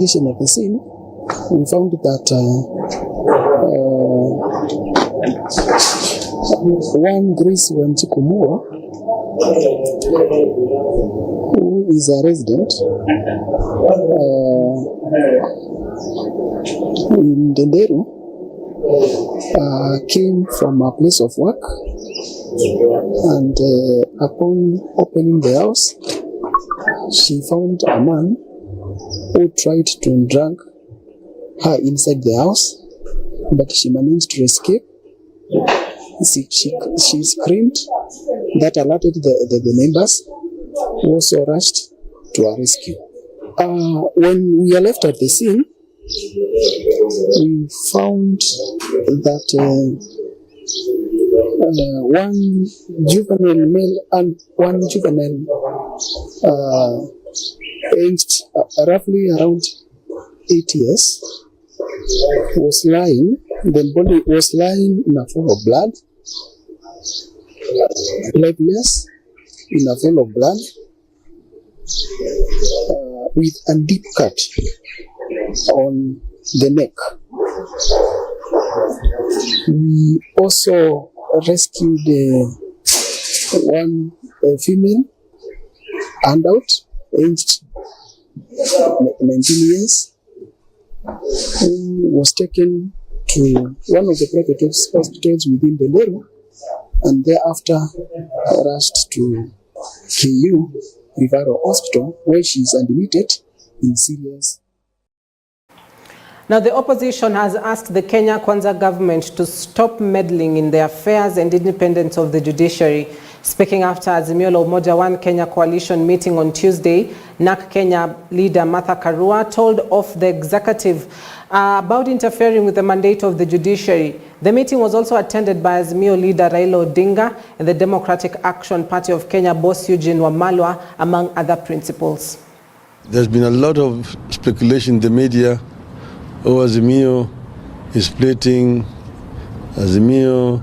At the scene, we found that one Grace Wanjikumua, who is a resident in Denderu, came from a place of work, and upon opening the house, she found a man who tried to drag her inside the house, but she managed to escape. She screamed. That alerted the neighbors, who also rushed to her rescue. When we are left at the scene, we found that one juvenile male and one juvenile aged roughly around 8 years was lying. The body was lying in a pool of blood, lifeless in a pool of blood, with a deep cut on the neck. We also rescued one female adult aged 19 years, who was taken to one of the private hospitals within Denderu, and thereafter rushed to KU Referral Hospital, where she is admitted in serious. Now, the opposition has asked the Kenya Kwanza government to stop meddling in the affairs and independence of the judiciary. Speaking after Azimio la Umoja One Kenya coalition meeting on Tuesday, NAK Kenya leader Martha Karua told off the executive about interfering with the mandate of the judiciary. The meeting was also attended by Azimio leader Raila Odinga and the Democratic Action Party of Kenya boss Eugene Wamalwa, among other principals. There's been a lot of speculation in the media. Azimio is splitting, Azimio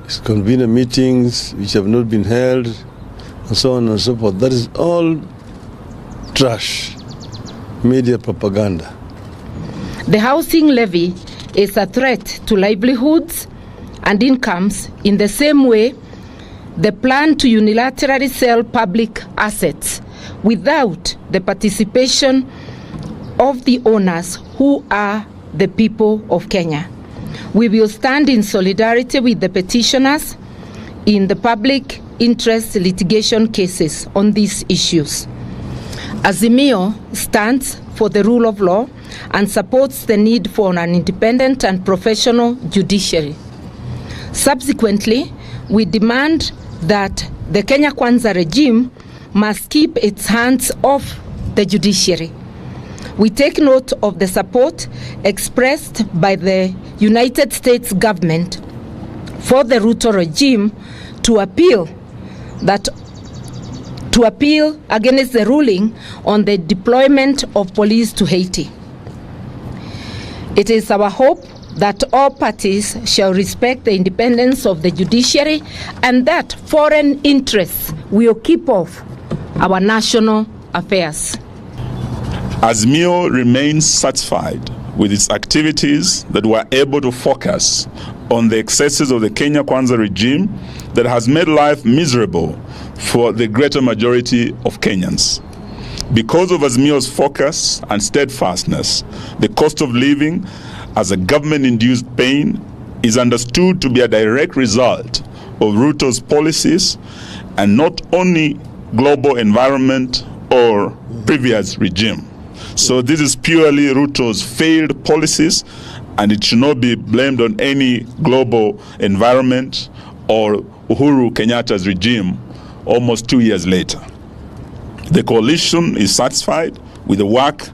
is convening meetings which have not been held, and so on and so forth. That is all trash, media propaganda. The housing levy is a threat to livelihoods and incomes in the same way the plan to unilaterally sell public assets without the participation of the owners, who are the people of Kenya. We will stand in solidarity with the petitioners in the public interest litigation cases on these issues. Azimio stands for the rule of law and supports the need for an independent and professional judiciary. Subsequently, we demand that the Kenya Kwanza regime must keep its hands off the judiciary. We take note of the support expressed by the United States government for the Ruto regime to appeal against the ruling on the deployment of police to Haiti. It is our hope that all parties shall respect the independence of the judiciary and that foreign interests will keep off our national affairs. Azimio remains satisfied with its activities that were able to focus on the excesses of the Kenya Kwanza regime that has made life miserable for the greater majority of Kenyans. Because of Azimio's focus and steadfastness, the cost of living as a government-induced pain is understood to be a direct result of Ruto's policies and not only global environment or previous regime. So this is purely Ruto's failed policies, and it should not be blamed on any global environment or Uhuru Kenyatta's regime almost 2 years later. The coalition is satisfied with the work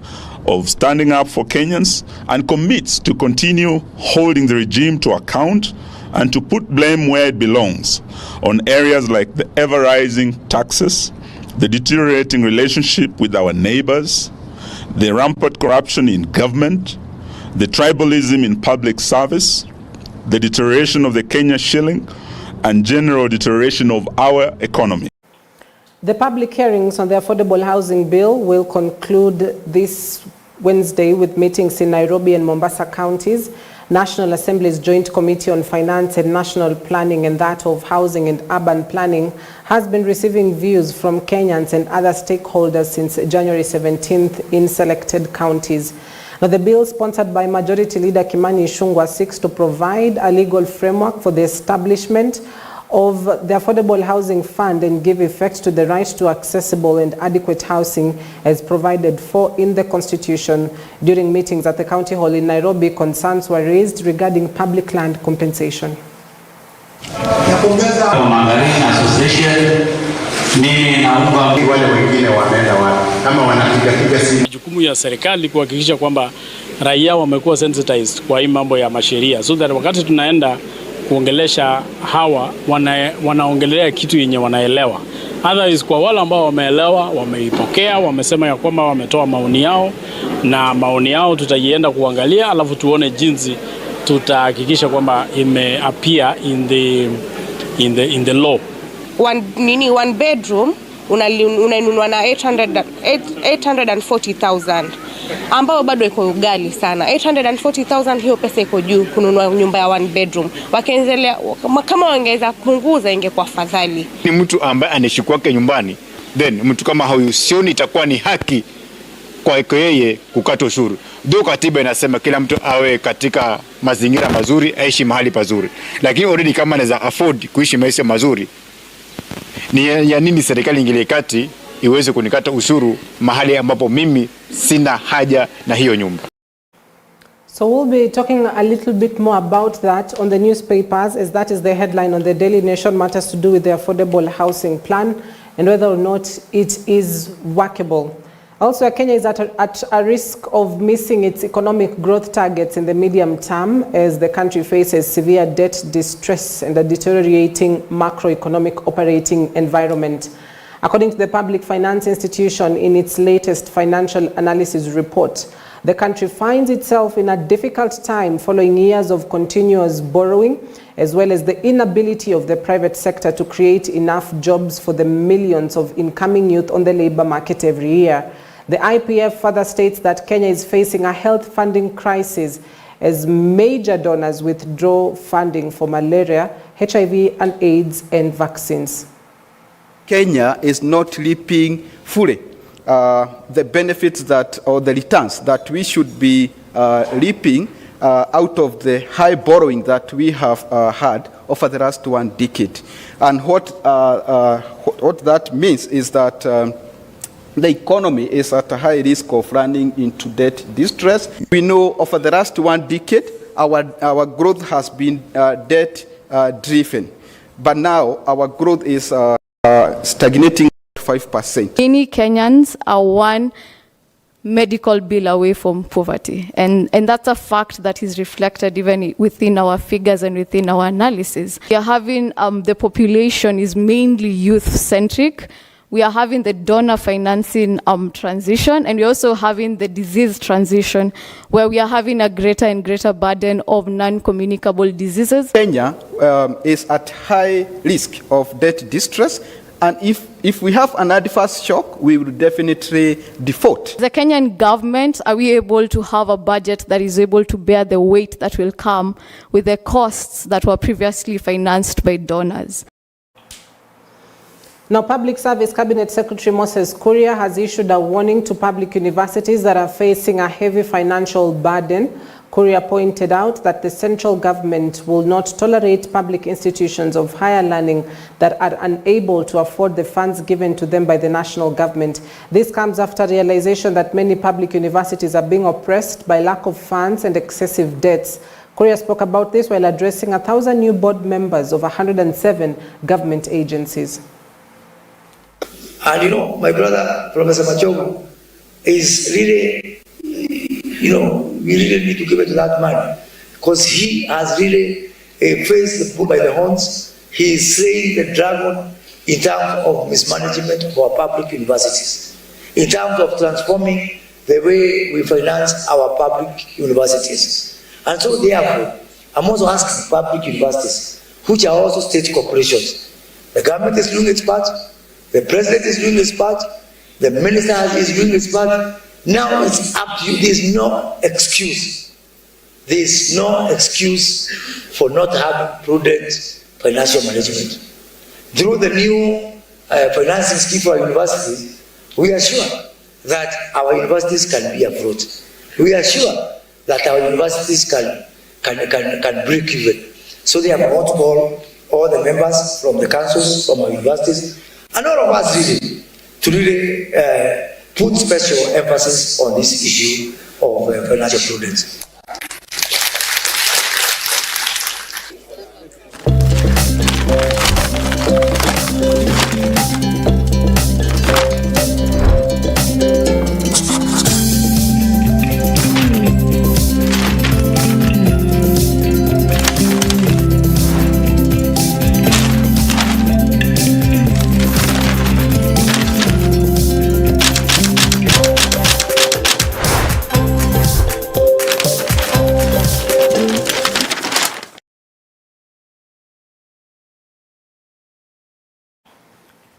of standing up for Kenyans and commits to continue holding the regime to account and to put blame where it belongs on areas like the ever-rising taxes, the deteriorating relationship with our neighbors, the rampant corruption in government, the tribalism in public service, the deterioration of the Kenya shilling, and general deterioration of our economy. The public hearings on the affordable housing bill will conclude this Wednesday with meetings in Nairobi and Mombasa counties. National Assembly's Joint Committee on Finance and National Planning and that of Housing and Urban Planning has been receiving views from Kenyans and other stakeholders since January 17th in selected counties. Now, the bill sponsored by Majority Leader Kimani Ichung'wah seeks to provide a legal framework for the establishment of the Affordable Housing Fund and give effect to the right to accessible and adequate housing as provided for in the Constitution. During meetings at the County Hall in Nairobi, concerns were raised regarding public land compensation. Jukumu ya serikali kuhakikisha kwamba raia wamekuwa sensitized kwa hii mambo ya masheria, so that wakati tunaenda kuongelesha hawa wanaongelea kitu yenye wanaelewa. Otherwise, kwa wale ambao wameelewa, wameipokea, wamesema ya kwamba wametoa maoni yao, na maoni yao tutaienda kuangalia, alafu tuone jinsi tutahakikisha kwamba imeappear in the law. One bedroom unainunua na 840,000 ambao bado iko ugali sana. 840,000 hiyo pesa iko juu kununua nyumba ya one bedroom. Wakiendelea kama wangeweza punguza ingekuwa fadhali. Ni mtu ambaye anaishi kwake nyumbani, then mtu kama huyu sioni itakuwa ni haki kwa yeye kukata ushuru. Ndio katiba inasema kila mtu awe katika mazingira mazuri, aishi mahali pazuri. Lakini already kama anaweza afford kuishi maisha mazuri, ni ya nini serikali ingilie kati iweze kunikata ushuru mahali ambapo mimi sina haja na hiyo nyumba? So we'll be talking a little bit more about that on the newspapers, as that is the headline on the Daily Nation, matters to do with the affordable housing plan and whether or not it is workable. Also, Kenya is at a risk of missing its economic growth targets in the medium term as the country faces severe debt distress and a deteriorating macroeconomic operating environment. According to the Public Finance Institution, in its latest financial analysis report, the country finds itself in a difficult time following years of continuous borrowing, as well as the inability of the private sector to create enough jobs for the millions of incoming youth on the labor market every year. The IPF further states that Kenya is facing a health funding crisis as major donors withdraw funding for malaria, HIV and AIDS and vaccines. Kenya is not reaping fully the benefits that, or the returns that we should be reaping out of the high borrowing that we have had over the last one decade. And what that means is that the economy is at a high risk of running into debt distress. We know over the last one decade, our growth has been debt driven. But now our growth is stagnating at 5%. Many Kenyans are one medical bill away from poverty. And that's a fact that is reflected even within our figures and within our analysis. We are having, the population is mainly youth-centric. We are having the donor financing transition, and we're also having the disease transition, where we are having a greater and greater burden of non-communicable diseases. Kenya is at high risk of debt distress, and if we have an adverse shock, we will definitely default. The Kenyan government, are we able to have a budget that is able to bear the weight that will come with the costs that were previously financed by donors? Now, Public Service Cabinet Secretary Moses Kuria has issued a warning to public universities that are facing a heavy financial burden. Kuria pointed out that the central government will not tolerate public institutions of higher learning that are unable to afford the funds given to them by the national government. This comes after realization that many public universities are being oppressed by lack of funds and excessive debts. Kuria spoke about this while addressing 1,000 new board members of 107 government agencies. And you know, my brother, Professor Machogu, is really, you know, we really need to give it to that man, because he has really faced the bull by the horns. He is slaying the dragon in terms of mismanagement of our public universities, in terms of transforming the way we finance our public universities. And so therefore, I'm also asking public universities, which are also state corporations. The government is doing its part, the president is doing his part, the minister is doing his part. Now it's up to you. There's no excuse. There's no excuse for not having prudent financial management. Through the new financing scheme for our universities, we are sure that our universities can be afloat. We are sure that our universities can break even. So they have got to call all the members from the councils, from our universities, and all of us really, to really put special emphasis on this issue of financial prudence.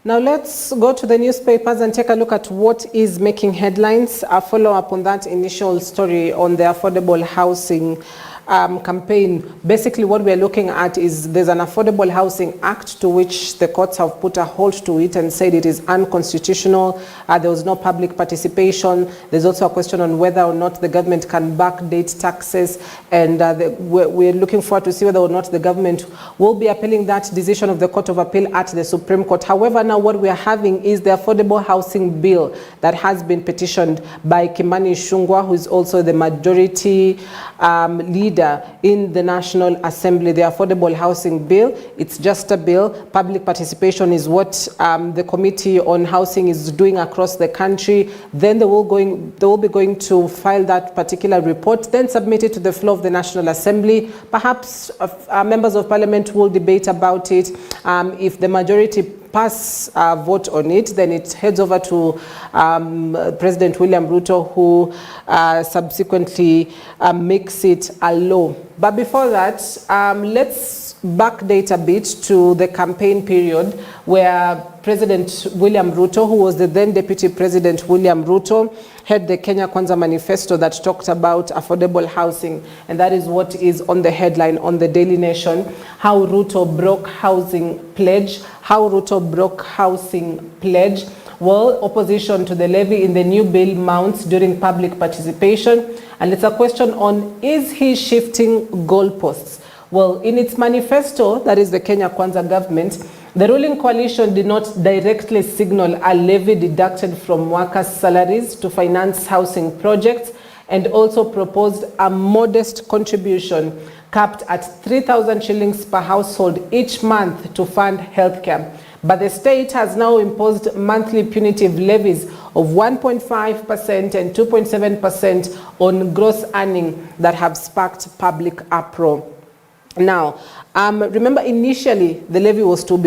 Now let's go to the newspapers and take a look at what is making headlines. A follow-up on that initial story on the affordable housing campaign. Basically what we're looking at is there's an Affordable Housing Act to which the courts have put a halt to it and said it is unconstitutional. There was no public participation. There's also a question on whether or not the government can backdate taxes, and we're looking forward to see whether or not the government will be appealing that decision of the Court of Appeal at the Supreme Court. However, now what we're having is the Affordable Housing Bill that has been petitioned by Kimani Ichung'wah, who is also the majority leader in the National Assembly. The Affordable Housing Bill, it's just a bill. Public participation is what the Committee on Housing is doing across the country. Then they will be going to file that particular report, then submit it to the floor of the National Assembly. Perhaps members of Parliament will debate about it. If the majority pass vote on it, then it heads over to President William Ruto, who subsequently makes it a law. But before that, let's backdate a bit to the campaign period where President William Ruto, who was the then Deputy President William Ruto, had the Kenya Kwanza manifesto that talked about affordable housing, and that is what is on the headline on the Daily Nation. How Ruto broke housing pledge. How Ruto broke housing pledge. Well, opposition to the levy in the new bill mounts during public participation, and it's a question on, is he shifting goalposts? Well, in its manifesto, that is the Kenya Kwanza government, the ruling coalition did not directly signal a levy deducted from workers' salaries to finance housing projects, and also proposed a modest contribution capped at 3,000 shillings per household each month to fund healthcare. But the state has now imposed monthly punitive levies of 1.5% and 2.7% on gross earning that have sparked public uproar. Now, remember initially the levy was to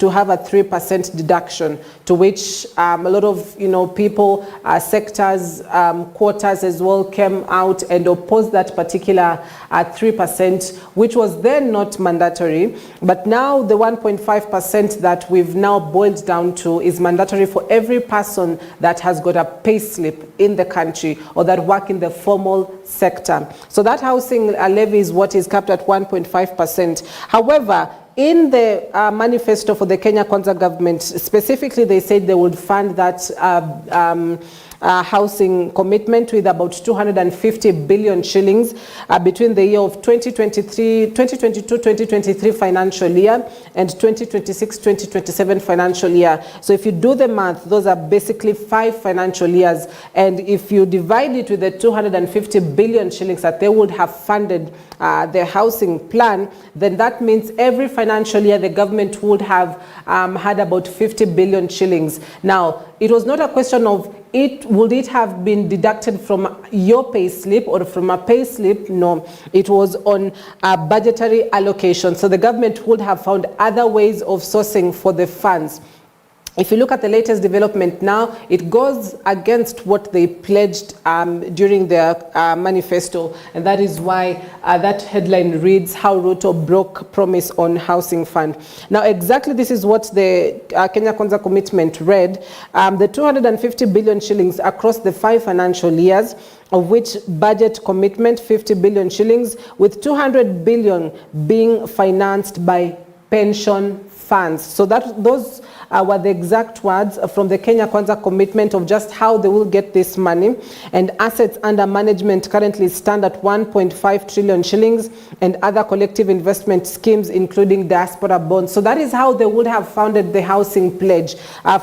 have a 3% deduction, to which a lot of people, sectors, quarters as well came out and opposed that particular 3%, which was then not mandatory. But now the 1.5% that we've now boiled down to is mandatory for every person that has got a pay slip in the country or that work in the formal sector. So that housing levy is what is capped at 1.5%. However, in the manifesto for the Kenya Kwanza government, specifically they said they would fund that housing commitment with about 250 billion shillings between the year of 2022-2023 financial year and 2026-2027 financial year. So if you do the math, those are basically 5 financial years. And if you divide it with the 250 billion shillings that they would have funded their housing plan, then that means every financial year the government would have had about 50 billion shillings. Now, it was not a question of would it have been deducted from your pay slip or from a pay slip? No, it was on a budgetary allocation. So the government would have found other ways of sourcing for the funds. if you look at the latest development now, it goes against what they pledged during their manifesto, and that is why that headline reads, "How Ruto broke promise on housing fund." Now, exactly this is what the Kenya Kwanza commitment read. The 250 billion shillings across the 5 financial years, of which budget commitment 50 billion shillings, with 200 billion being financed by pension funds. So those were the exact words from the Kenya Kwanza commitment of just how they will get this money. And assets under management currently stand at 1.5 trillion shillings, and other collective investment schemes, including diaspora bonds. So that is how they would have funded the housing pledge,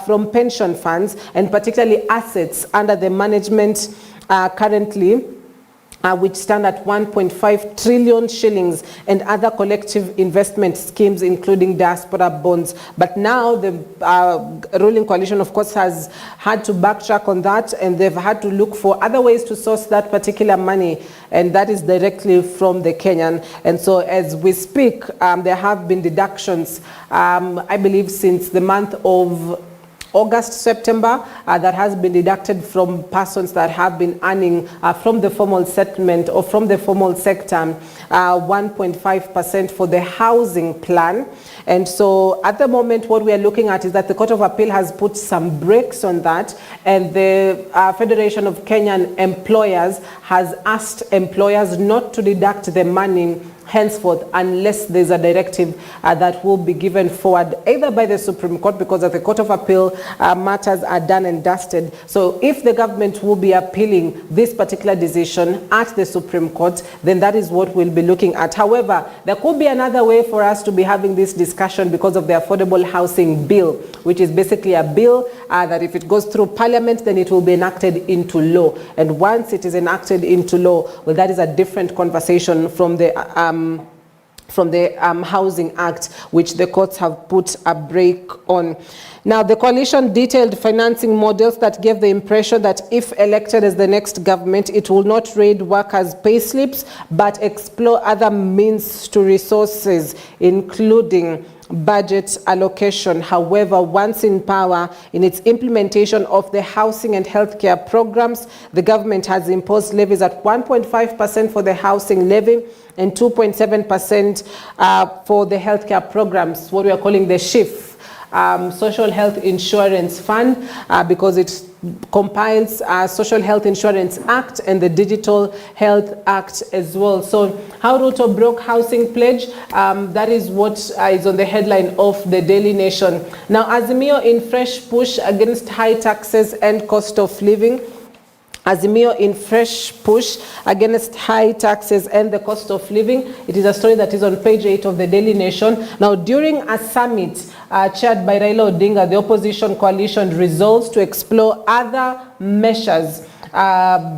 from pension funds, and particularly assets under the management currently, which stand at 1.5 trillion shillings, and other collective investment schemes, including diaspora bonds. But now the ruling coalition, of course, has had to backtrack on that, and they've had to look for other ways to source that particular money, and that is directly from the Kenyan. And so as we speak, there have been deductions, I believe, since the month of August, September, that has been deducted from persons that have been earning from the formal settlement or from the formal sector 1.5% for the housing plan. And so at the moment, what we are looking at is that the Court of Appeal has put some brakes on that, and the Federation of Kenyan Employers has asked employers not to deduct the money henceforth unless there's a directive that will be given forward either by the Supreme Court, because at the Court of Appeal matters are done and dusted. So if the government will be appealing this particular decision at the Supreme Court, then that is what we'll be looking at. However, there could be another way for us to be having this discussion because of the Affordable Housing Bill, which is basically a bill that if it goes through Parliament, then it will be enacted into law. And once it is enacted into law, well, that is a different conversation from the Housing Act, which the courts have put a brake on. Now, the coalition detailed financing models that gave the impression that if elected as the next government, it will not raid workers' pay slips, but explore other means to resources, including budget allocation. However, once in power, in its implementation of the housing and healthcare programs, the government has imposed levies at 1.5% for the housing levy and 2.7% for the healthcare programs, what we are calling the SHIF, Social Health Insurance Fund, because it compiles Social Health Insurance Act and the Digital Health Act as well. So how Ruto broke housing pledge, that is what is on the headline of the Daily Nation. Now, Azimio in fresh push against high taxes and cost of living. Azimio in fresh push against high taxes and the cost of living. It is a story that is on page 8 of the Daily Nation. Now, during a summit chaired by Raila Odinga, the opposition coalition resolves to explore other measures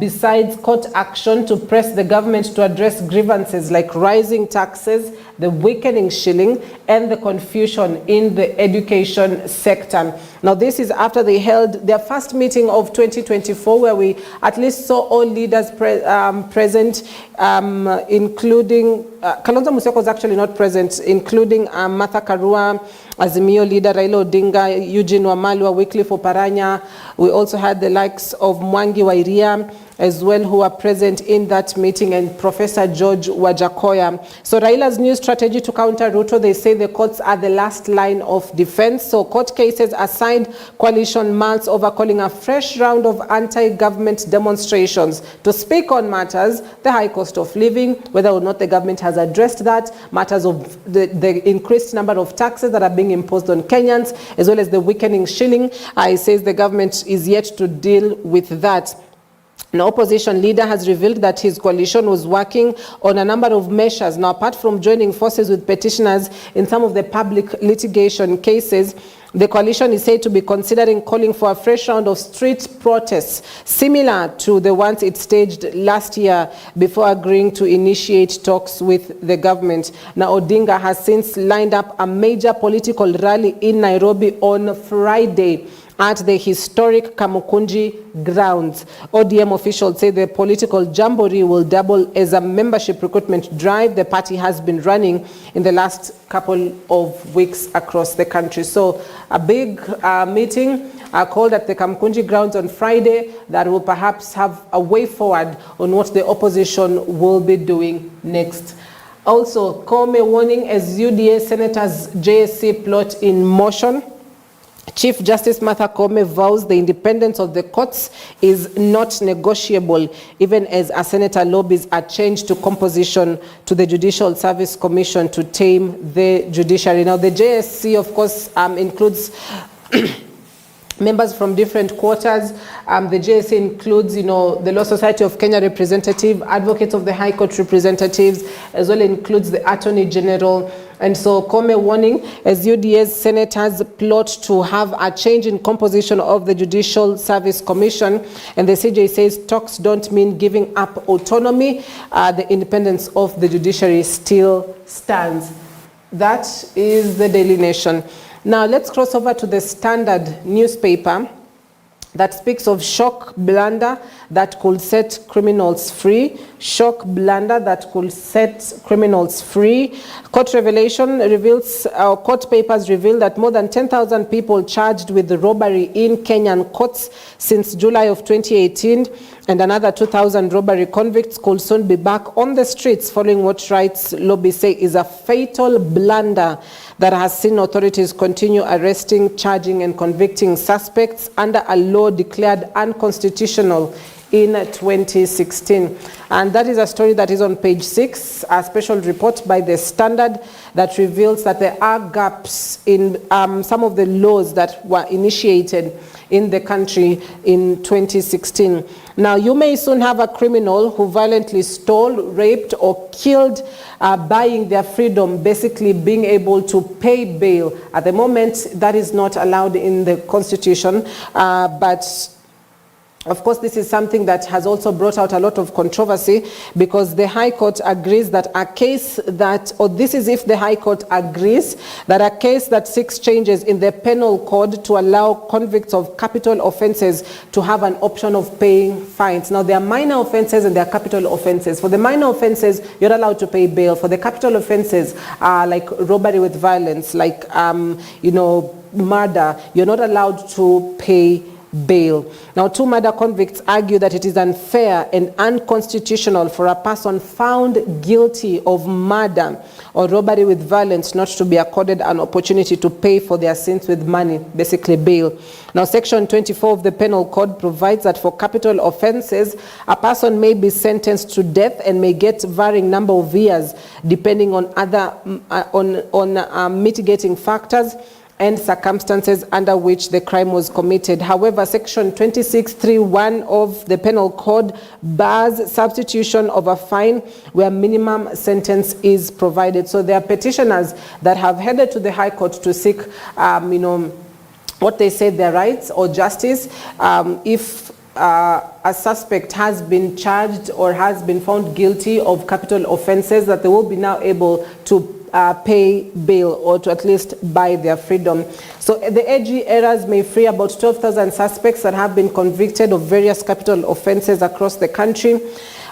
besides court action to press the government to address grievances like rising taxes, the weakening shilling, and the confusion in the education sector. Now, this is after they held their first meeting of 2024, where we at least saw all leaders present, including Kalonzo Musyoka was actually not present, including Martha Karua, Azimio leader Raila Odinga, Eugene Wamalwa, Wycliffe Oparanya. We also had the likes of Mwangi Wairia as well, who are present in that meeting, and Professor George Wajakoya. So Raila's new strategy to counter Ruto, they say the courts are the last line of defense. So court cases assigned coalition months over calling a fresh round of anti-government demonstrations to speak on matters, the high cost of living, whether or not the government has addressed that, matters of the increased number of taxes that are being imposed on Kenyans, as well as the weakening shilling. It says the government is yet to deal with that. An opposition leader has revealed that his coalition was working on a number of measures. Now, apart from joining forces with petitioners in some of the public litigation cases, the coalition is said to be considering calling for a fresh round of street protests, similar to the ones it staged last year before agreeing to initiate talks with the government. Now, Odinga has since lined up a major political rally in Nairobi on Friday, at the historic Kamukunji grounds. ODM officials say the political jamboree will double as a membership recruitment drive the party has been running in the last couple of weeks across the country. So a big meeting called at the Kamukunji grounds on Friday that will perhaps have a way forward on what the opposition will be doing next. Also, Kome warning as UDA Senators JSC plot in motion. Chief Justice Martha Koome vows the independence of the courts is not negotiable, even as a senator lobbies a change to composition to the Judicial Service Commission to tame the judiciary. Now, the JSC, of course, includes members from different quarters. The JSC includes, the Law Society of Kenya representative, advocates of the High Court representatives, as well includes the Attorney General. And so Koome warning as UDA's senators plot to have a change in composition of the Judicial Service Commission. And the CJ says talks don't mean giving up autonomy. The independence of the judiciary still stands. That is the Daily Nation. Now let's cross over to the Standard newspaper that speaks of shock blunder that could set criminals free. Shock blunder that could set criminals free. Court revelation reveals, court papers reveal that more than 10,000 people charged with robbery in Kenyan courts since July of 2018, and another 2,000 robbery convicts could soon be back on the streets following what rights lobbies say is a fatal blunder that has seen authorities continue arresting, charging, and convicting suspects under a law declared unconstitutional in 2016. And that is a story that is on page 6, a special report by the Standard that reveals that there are gaps in some of the laws that were initiated in the country in 2016. Now, you may soon have a criminal who violently stole, raped, or killed, buying their freedom, basically being able to pay bail. At the moment, that is not allowed in the Constitution, but of course, this is something that has also brought out a lot of controversy because the High Court agrees that a case that, or this is if the High Court agrees that a case that seeks changes in the penal code to allow convicts of capital offenses to have an option of paying fines. Now, there are minor offenses and there are capital offenses. For the minor offenses, you're allowed to pay bail. For the capital offenses, like robbery with violence, like, murder, you're not allowed to pay bail. Now, two murder convicts argue that it is unfair and unconstitutional for a person found guilty of murder or robbery with violence not to be accorded an opportunity to pay for their sins with money, basically bail. Now, Section 24 of the Penal Code provides that for capital offenses, a person may be sentenced to death and may get varying number of years depending on other mitigating factors and circumstances under which the crime was committed. However, Section 26(3)(1) of the Penal Code bars substitution of a fine where minimum sentence is provided. So there are petitioners that have headed to the High Court to seek, what they say their rights or justice if a suspect has been charged or has been found guilty of capital offenses, that they will be now able to pay bail or to at least buy their freedom. So the AG errors may free about 12,000 suspects that have been convicted of various capital offenses across the country.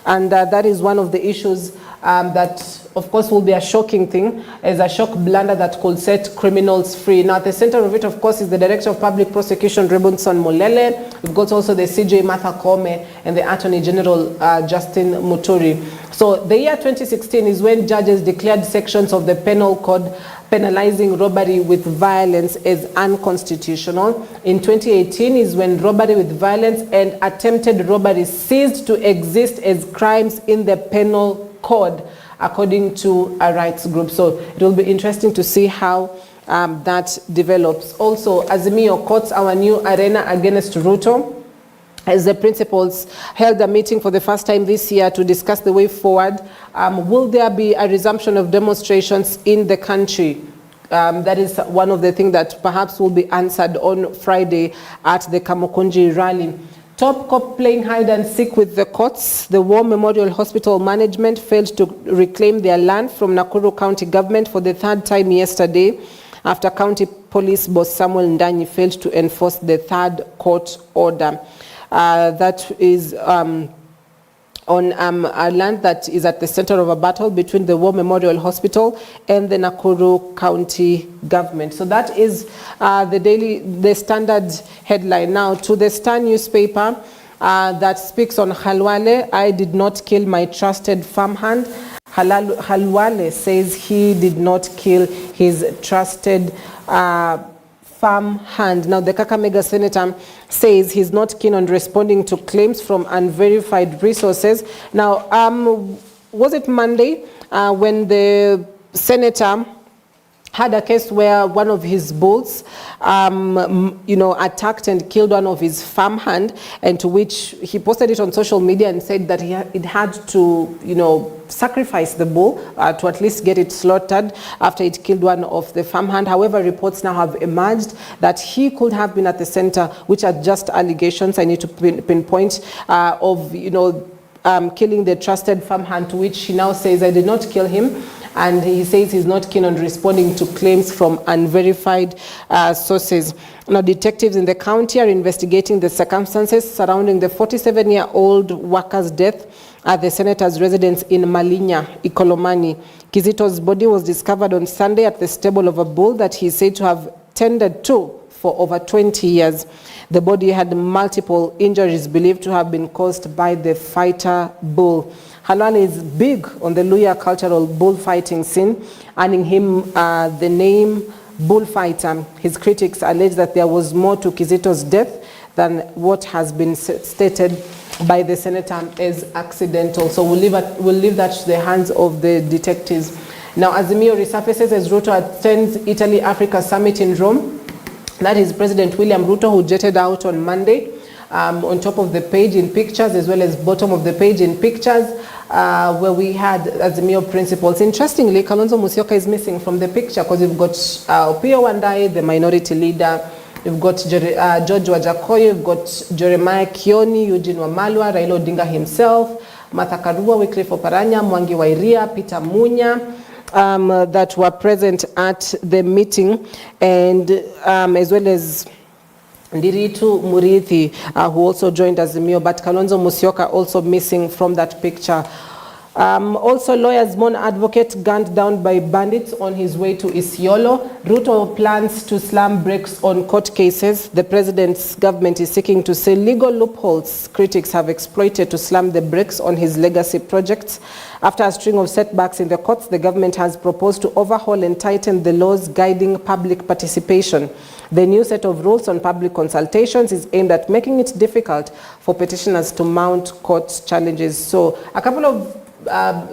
And that is one of the issues that, of course, will be a shocking thing, as a shock blunder that could set criminals free. Now, at the center of it, of course, is the Director of Public Prosecution, Rebunson Molele. We've got also the CJ Martha Koome and the Attorney General, Justin Muturi. So the year 2016 is when judges declared sections of the Penal Code penalizing robbery with violence as unconstitutional. In 2018 is when robbery with violence and attempted robbery ceased to exist as crimes in the Penal Code, according to a rights group. So it will be interesting to see how that develops. Also, Azimio quotes our new arena against Ruto, as the principals held a meeting for the first time this year to discuss the way forward. Will there be a resumption of demonstrations in the country? That is one of the things that perhaps will be answered on Friday at the Kamukunji rally. Top cop playing hide and seek with the courts. The War Memorial Hospital management failed to reclaim their land from Nakuru County government for the third time yesterday. after County Police Boss Samuel Ndanyi failed to enforce the third court order. That is on a land that is at the center of a battle between the War Memorial Hospital and the Nakuru County government. So that is the standard headline. Now to the Star newspaper that speaks on Khalwale. I did not kill my trusted farmhand. Khalwale says he did not kill his trusted farmhand. Now, the Kakamega senator says he's not keen on responding to claims from unverified resources. Now, was it Monday when the senator had a case where one of his bulls, attacked and killed one of his farmhand, and to which he posted it on social media and said that it had to, sacrifice the bull to at least get it slaughtered after it killed one of the farmhand. However, reports now have emerged that he could have been at the center, which are just allegations. I need to pinpoint of, killing the trusted farmhand, to which he now says, I did not kill him. And he says he's not keen on responding to claims from unverified sources. Now, detectives in the county are investigating the circumstances surrounding the 47-year-old worker's death at the senator's residence in Malinya, Ikolomani. Kizito's body was discovered on Sunday at the stable of a bull that he said to have tended to for over 20 years. The body had multiple injuries believed to have been caused by the fighter bull. Khalwale is big on the Luhya cultural bullfighting scene, earning him the name bullfighter. His critics allege that there was more to Kizito's death than what has been stated by the senator as accidental. So we'll leave that to the hands of the detectives. Now, Azimio resurfaces as Ruto attends Italy-Africa summit in Rome. That is President William Ruto, who jetted out on Monday. On top of the page in pictures, as well as bottom of the page in pictures, where we had Azimio principles. Interestingly, Kalonzo Musyoka is missing from the picture because you've got Opiyo Wandayi, the minority leader. You've got George Wajakoya, you've got Jeremiah Kioni, Eugene Wamalwa, Raila Odinga himself, Martha Karua, Wycliffe Oparanya, Mwangi wa Iria, Peter Munya, that were present at the meeting, and as well as Ndiritu Murithi, who also joined Azimio, but Kalonzo Musyoka also missing from that picture. Also, lawyers mourn advocate gunned down by bandits on his way to Isiolo. Ruto plans to slam brakes on court cases. The president's government is seeking to say legal loopholes critics have exploited to slam the brakes on his legacy projects. After a string of setbacks in the courts, the government has proposed to overhaul and tighten the laws guiding public participation. The new set of rules on public consultations is aimed at making it difficult for petitioners to mount court challenges. So a couple of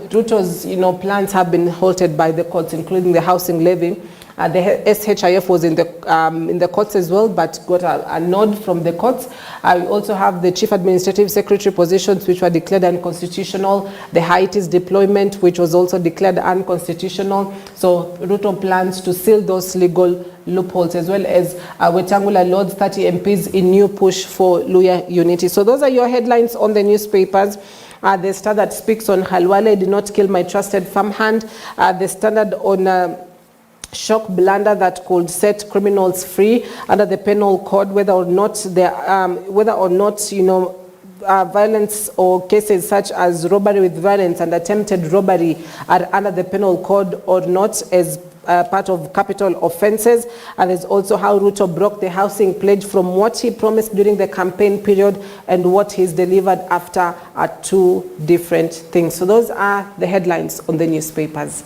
Ruto's plans have been halted by the courts, including the housing levy. The SHIF was in the courts as well, but got a nod from the courts. We also have the chief administrative secretary positions, which were declared unconstitutional. The Haiti's deployment, which was also declared unconstitutional. So Ruto plans to seal those legal loopholes, as well as Wetangula Lords 30 MPs in new push for Luhya unity. So those are your headlines on the newspapers. The Star that speaks on Khalwale did not kill my trusted farmhand. The Standard on shock blunder that could set criminals free under the penal code, whether or not violence or cases such as robbery with violence and attempted robbery are under the penal code or not, as part of capital offenses. And there's also how Ruto broke the housing pledge from what he promised during the campaign period and what he's delivered after are two different things. So those are the headlines on the newspapers.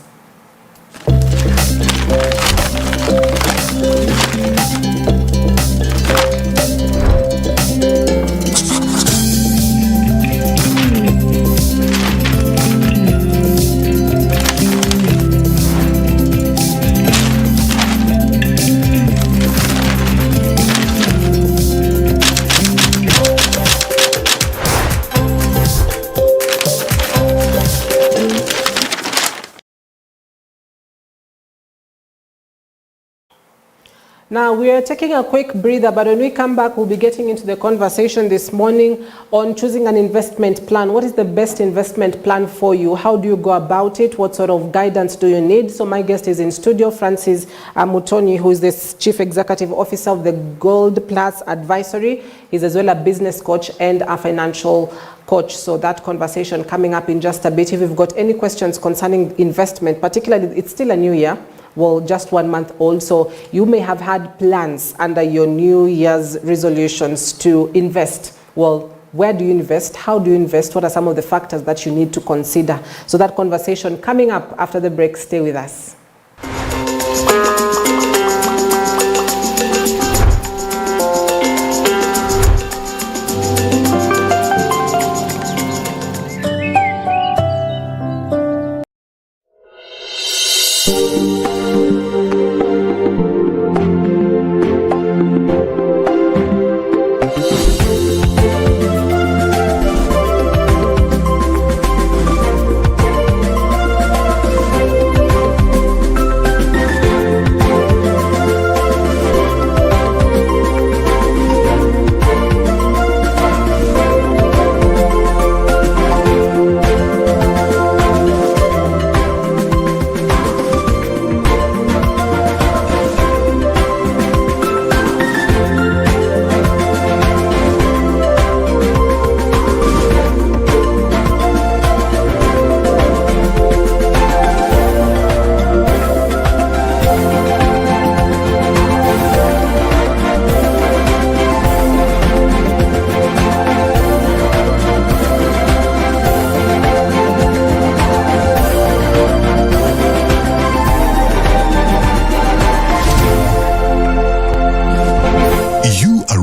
Now, we are taking a quick breather, but when we come back, we'll be getting into the conversation this morning on choosing an investment plan. What is the best investment plan for you? How do you go about it? What sort of guidance do you need? So my guest is in studio, Francis Mutoni, who is the Chief Executive Officer of the Gold Plus Advisory. He's as well a business coach and a financial coach. So that conversation coming up in just a bit. If you've got any questions concerning investment, particularly it's still a new year, well, just 1 month old, so you may have had plans under your New Year's resolutions to invest. Well, where do you invest? How do you invest? What are some of the factors that you need to consider? So that conversation coming up after the break. Stay with us.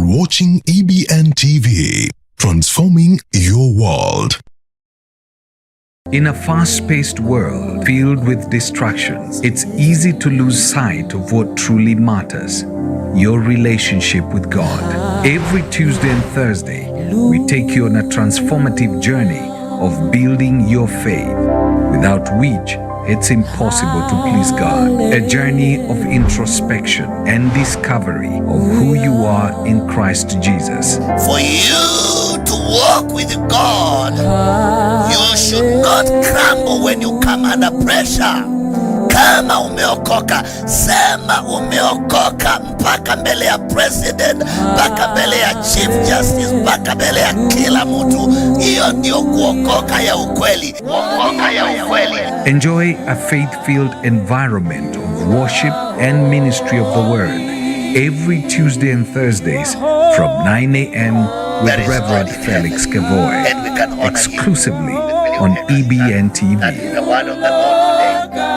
Watching EBN TV, transforming your world. In a fast-paced world filled with distractions, it's easy to lose sight of what truly matters: your relationship with God. Every Tuesday and Thursday, we take you on a transformative journey of building your faith, without which it's impossible to please God. A journey of introspection and discovery of who you are in Christ Jesus. For you to walk with God, you should not crumble when you come under pressure. Kama umeokoka, sema umeokoka mpaka mbele ya president, mpaka mbele ya chief justice, mpaka mbele ya kila mtu. Hiyo ndio kuokoka ya ukweli. Kuokoka ya ukweli. Enjoy a faith-filled environment of worship and ministry of the word every Tuesday and Thursdays from 9 a.m. with Reverend Felix Kevoy, exclusively on EBN TV. That is the word of the Lord today.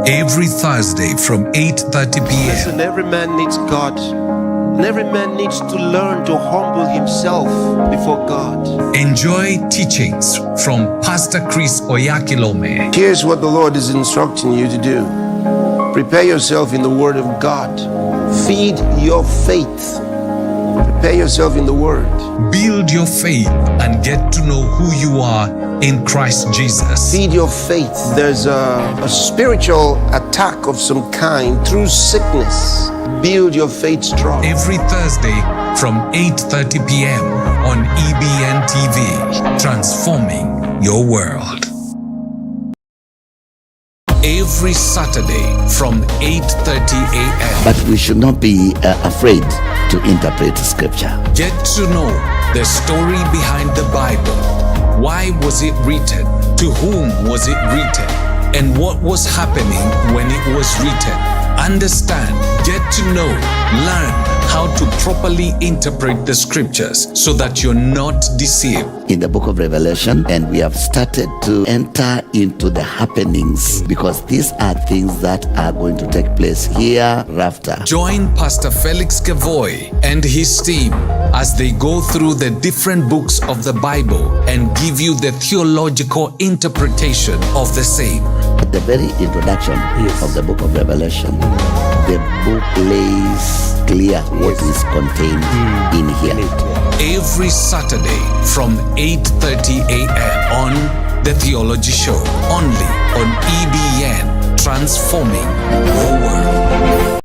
Every Thursday from 8:30 p.m. Listen, every man needs God. And every man needs to learn to humble himself before God. Enjoy teachings from Pastor Chris Oyakilome. Here's what the Lord is instructing you to do. Prepare yourself in the Word of God. Feed your faith. Prepare yourself in the Word. Build your faith and get to know who you are in Christ Jesus. Feed your faith. There's a spiritual attack of some kind through sickness. Build your faith strong. Every Thursday from 8:30 p.m. on EBN TV, transforming your world. Every Saturday from 8:30 a.m. But we should not be afraid to interpret scripture. Get to know the story behind the Bible. Why was it written? To whom was it written? And what was happening when it was written? Understand, get to know, learn how to properly interpret the scriptures so that you're not deceived. In the book of Revelation, and we have started to enter into the happenings, because these are things that are going to take place hereafter. Join Pastor Felix Kevoy and his team as they go through the different books of the Bible and give you the theological interpretation of the same. At the very introduction of the book of Revelation, the book lays clear what is contained in here. Every Saturday from 8:30 a.m. on The Theology Show, only on EBN transforming your world.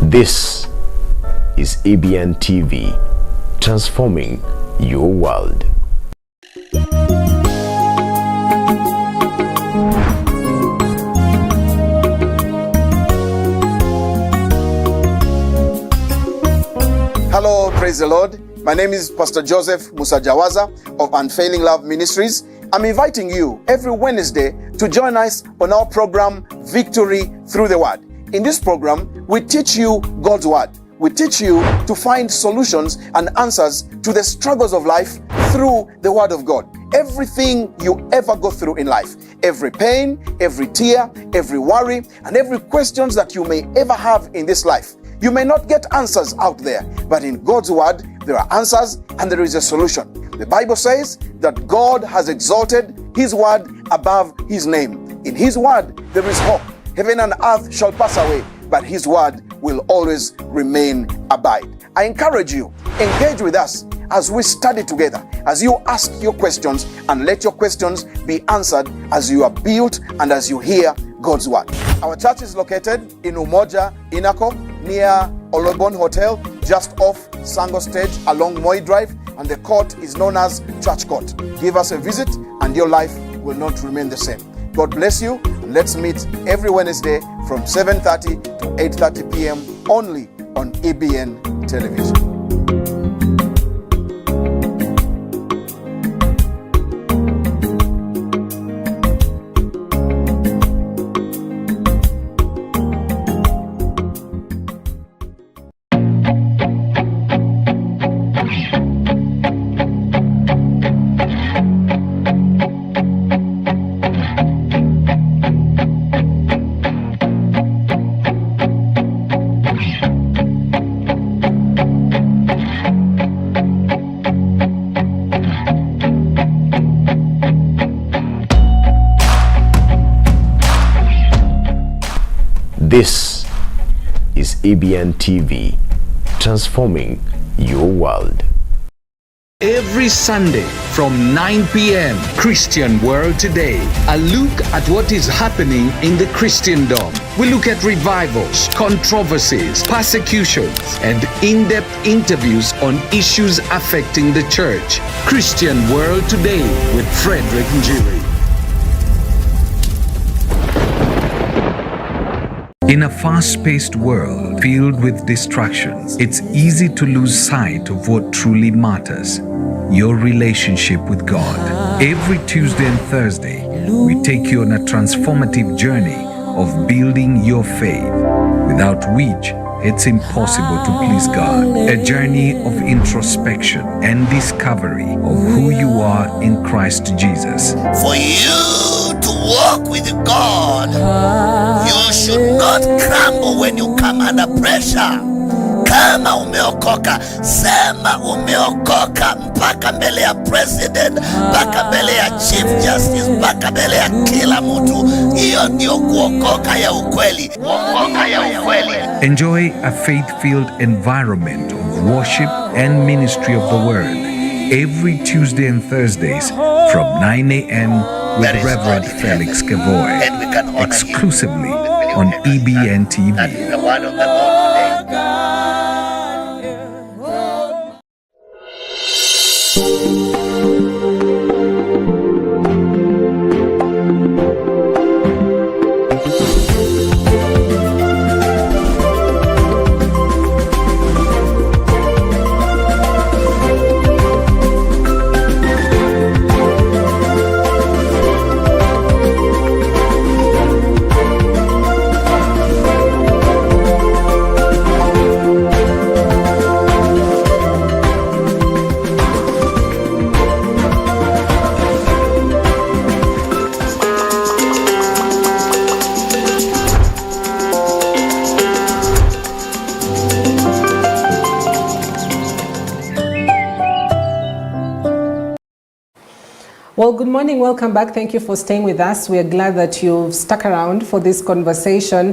This is EBN TV, transforming your world. Hello, praise the Lord. My name is Pastor Joseph Musajawaza of Unfailing Love Ministries. I'm inviting you every Wednesday to join us on our program, Victory Through the Word. In this program, we teach you God's Word. We teach you to find solutions and answers to the struggles of life through the Word of God. Everything you ever go through in life, every pain, every tear, every worry, and every questions that you may ever have in this life. You may not get answers out there, but in God's Word, there are answers and there is a solution. The Bible says that God has exalted His Word above His name. In His Word, there is hope. Heaven and earth shall pass away, but His Word will always remain abide. I encourage you, engage with us as we study together, as you ask your questions, and let your questions be answered as you are built and as you hear God's Word. Our church is located in Umoja, Inako, near Olobon Hotel, just off Sango Stage along Moi Drive, and the court is known as Church Court. Give us a visit and your life will not remain the same. God bless you, and let's meet every Wednesday from 7:30 to 8:30 p.m. only on EBN Television. This is EBN TV, transforming your world. Every Sunday from 9 p.m. Christian World Today, a look at what is happening in the Christendom. We look at revivals, controversies, persecutions, and in-depth interviews on issues affecting the church. Christian World Today with Frederick Njiri. In a fast-paced world filled with distractions, it's easy to lose sight of what truly matters: your relationship with God. Every Tuesday and Thursday, we take you on a transformative journey of building your faith, without which it's impossible to please God. A journey of introspection and discovery of who you are in Christ Jesus. For you to walk with God, you should not crumble when you come under pressure. Kama umeokoka, sema umeokoka mpaka mbele ya president, mpaka mbele ya chief justice, mpaka mbele ya kila mtu. Hiyo ndio kuokoka ya ukweli. Kuokoka ya ukweli. Enjoy a faith-filled environment of worship and ministry of the word every Tuesday and Thursdays from 9 a.m. with Reverend Felix Kevoy, exclusively on EBN TV. That is the word of the Lord today. Well, good morning. Welcome back. Thank you for staying with us. We are glad that you've stuck around for this conversation.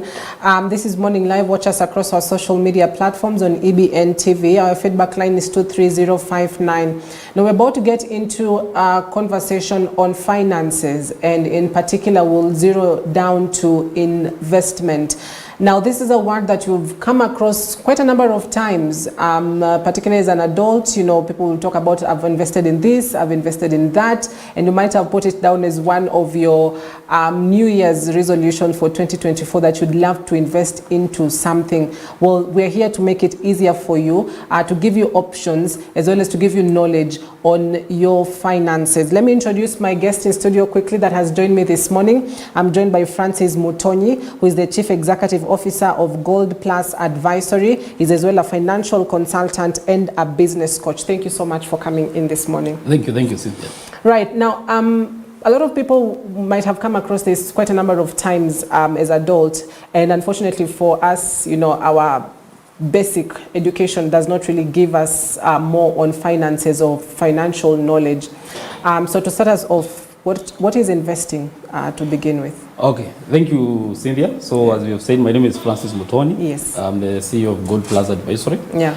This is Morning Live. Watch us across our social media platforms on EBN TV. Our feedback line is 23059. Now, we're about to get into a conversation on finances, and in particular, we'll zero down to investment. Now, this is a word that you've come across quite a number of times, particularly as an adult. You know, people will talk about, I've invested in this, I've invested in that, and you might have put it down as one of your New Year's resolution for 2024 that you'd love to invest into something. Well, we're here to make it easier for you, to give you options, as well as to give you knowledge on your finances. Let me introduce my guest in studio quickly that has joined me this morning. I'm joined by Francis Mutonyi, who is the Chief Executive Officer of Gold Plus Advisory. He's as well a financial consultant and a business coach. Thank you so much for coming in this morning. Thank you, Cynthia. Right, now, a lot of people might have come across this quite a number of times as adults, and unfortunately for us, you know, our basic education does not really give us more on finances or financial knowledge. So to start us off, what is investing to begin with? Okay, thank you, Cynthia. So as you have said, my name is Francis Mutonyi. Yes. I'm the CEO of Gold Plus Advisory. Yeah.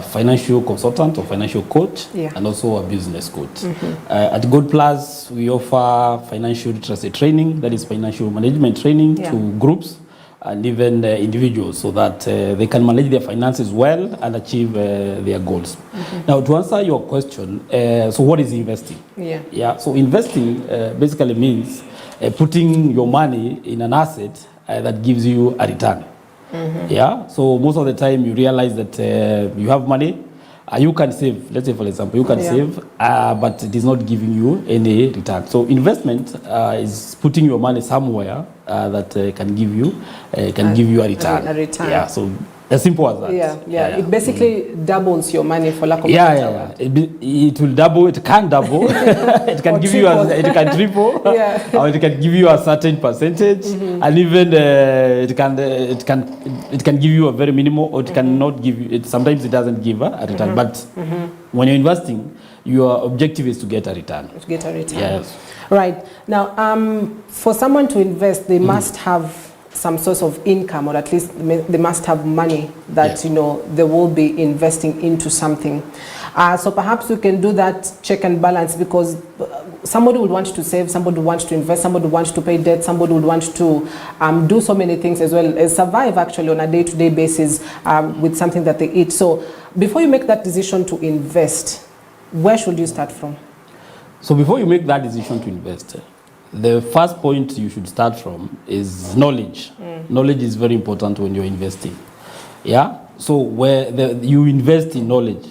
Financial consultant or financial coach, yeah, and also a business coach. At Gold Plus, we offer financial literacy training, that is financial management training, yeah, to groups and even individuals, so that they can manage their finances well and achieve their goals. Now, to answer your question, so what is investing? Yeah. So investing basically means putting your money in an asset that gives you a return. Yeah, so most of the time you realize that you have money, you can save. Let's say, for example, you can save, but it is not giving you any return. So investment is putting your money somewhere that can give you a return. A return. Yeah, so as simple as that. Yeah. It basically doubles your money, for lack of a better word. It will double. It can double. It can give you it can triple. Or it can give you a certain percentage, and even it can give you a very minimal, or it cannot give you. Sometimes it doesn't give a return. But when you're investing, your objective is to get a return. To get a return. Yes. Right. Now, for someone to invest, they must have some source of income, or at least they must have money that, you know, they will be investing into something. So perhaps you can do that check and balance, because somebody would want to save, somebody would want to invest, somebody would want to pay debt, somebody would want to do so many things, as well as survive actually on a day-to-day basis with something that they eat. So before you make that decision to invest, where should you start from? So before you make that decision to invest, the first point you should start from is knowledge. Knowledge is very important when you're investing. Yeah? So where you invest in knowledge,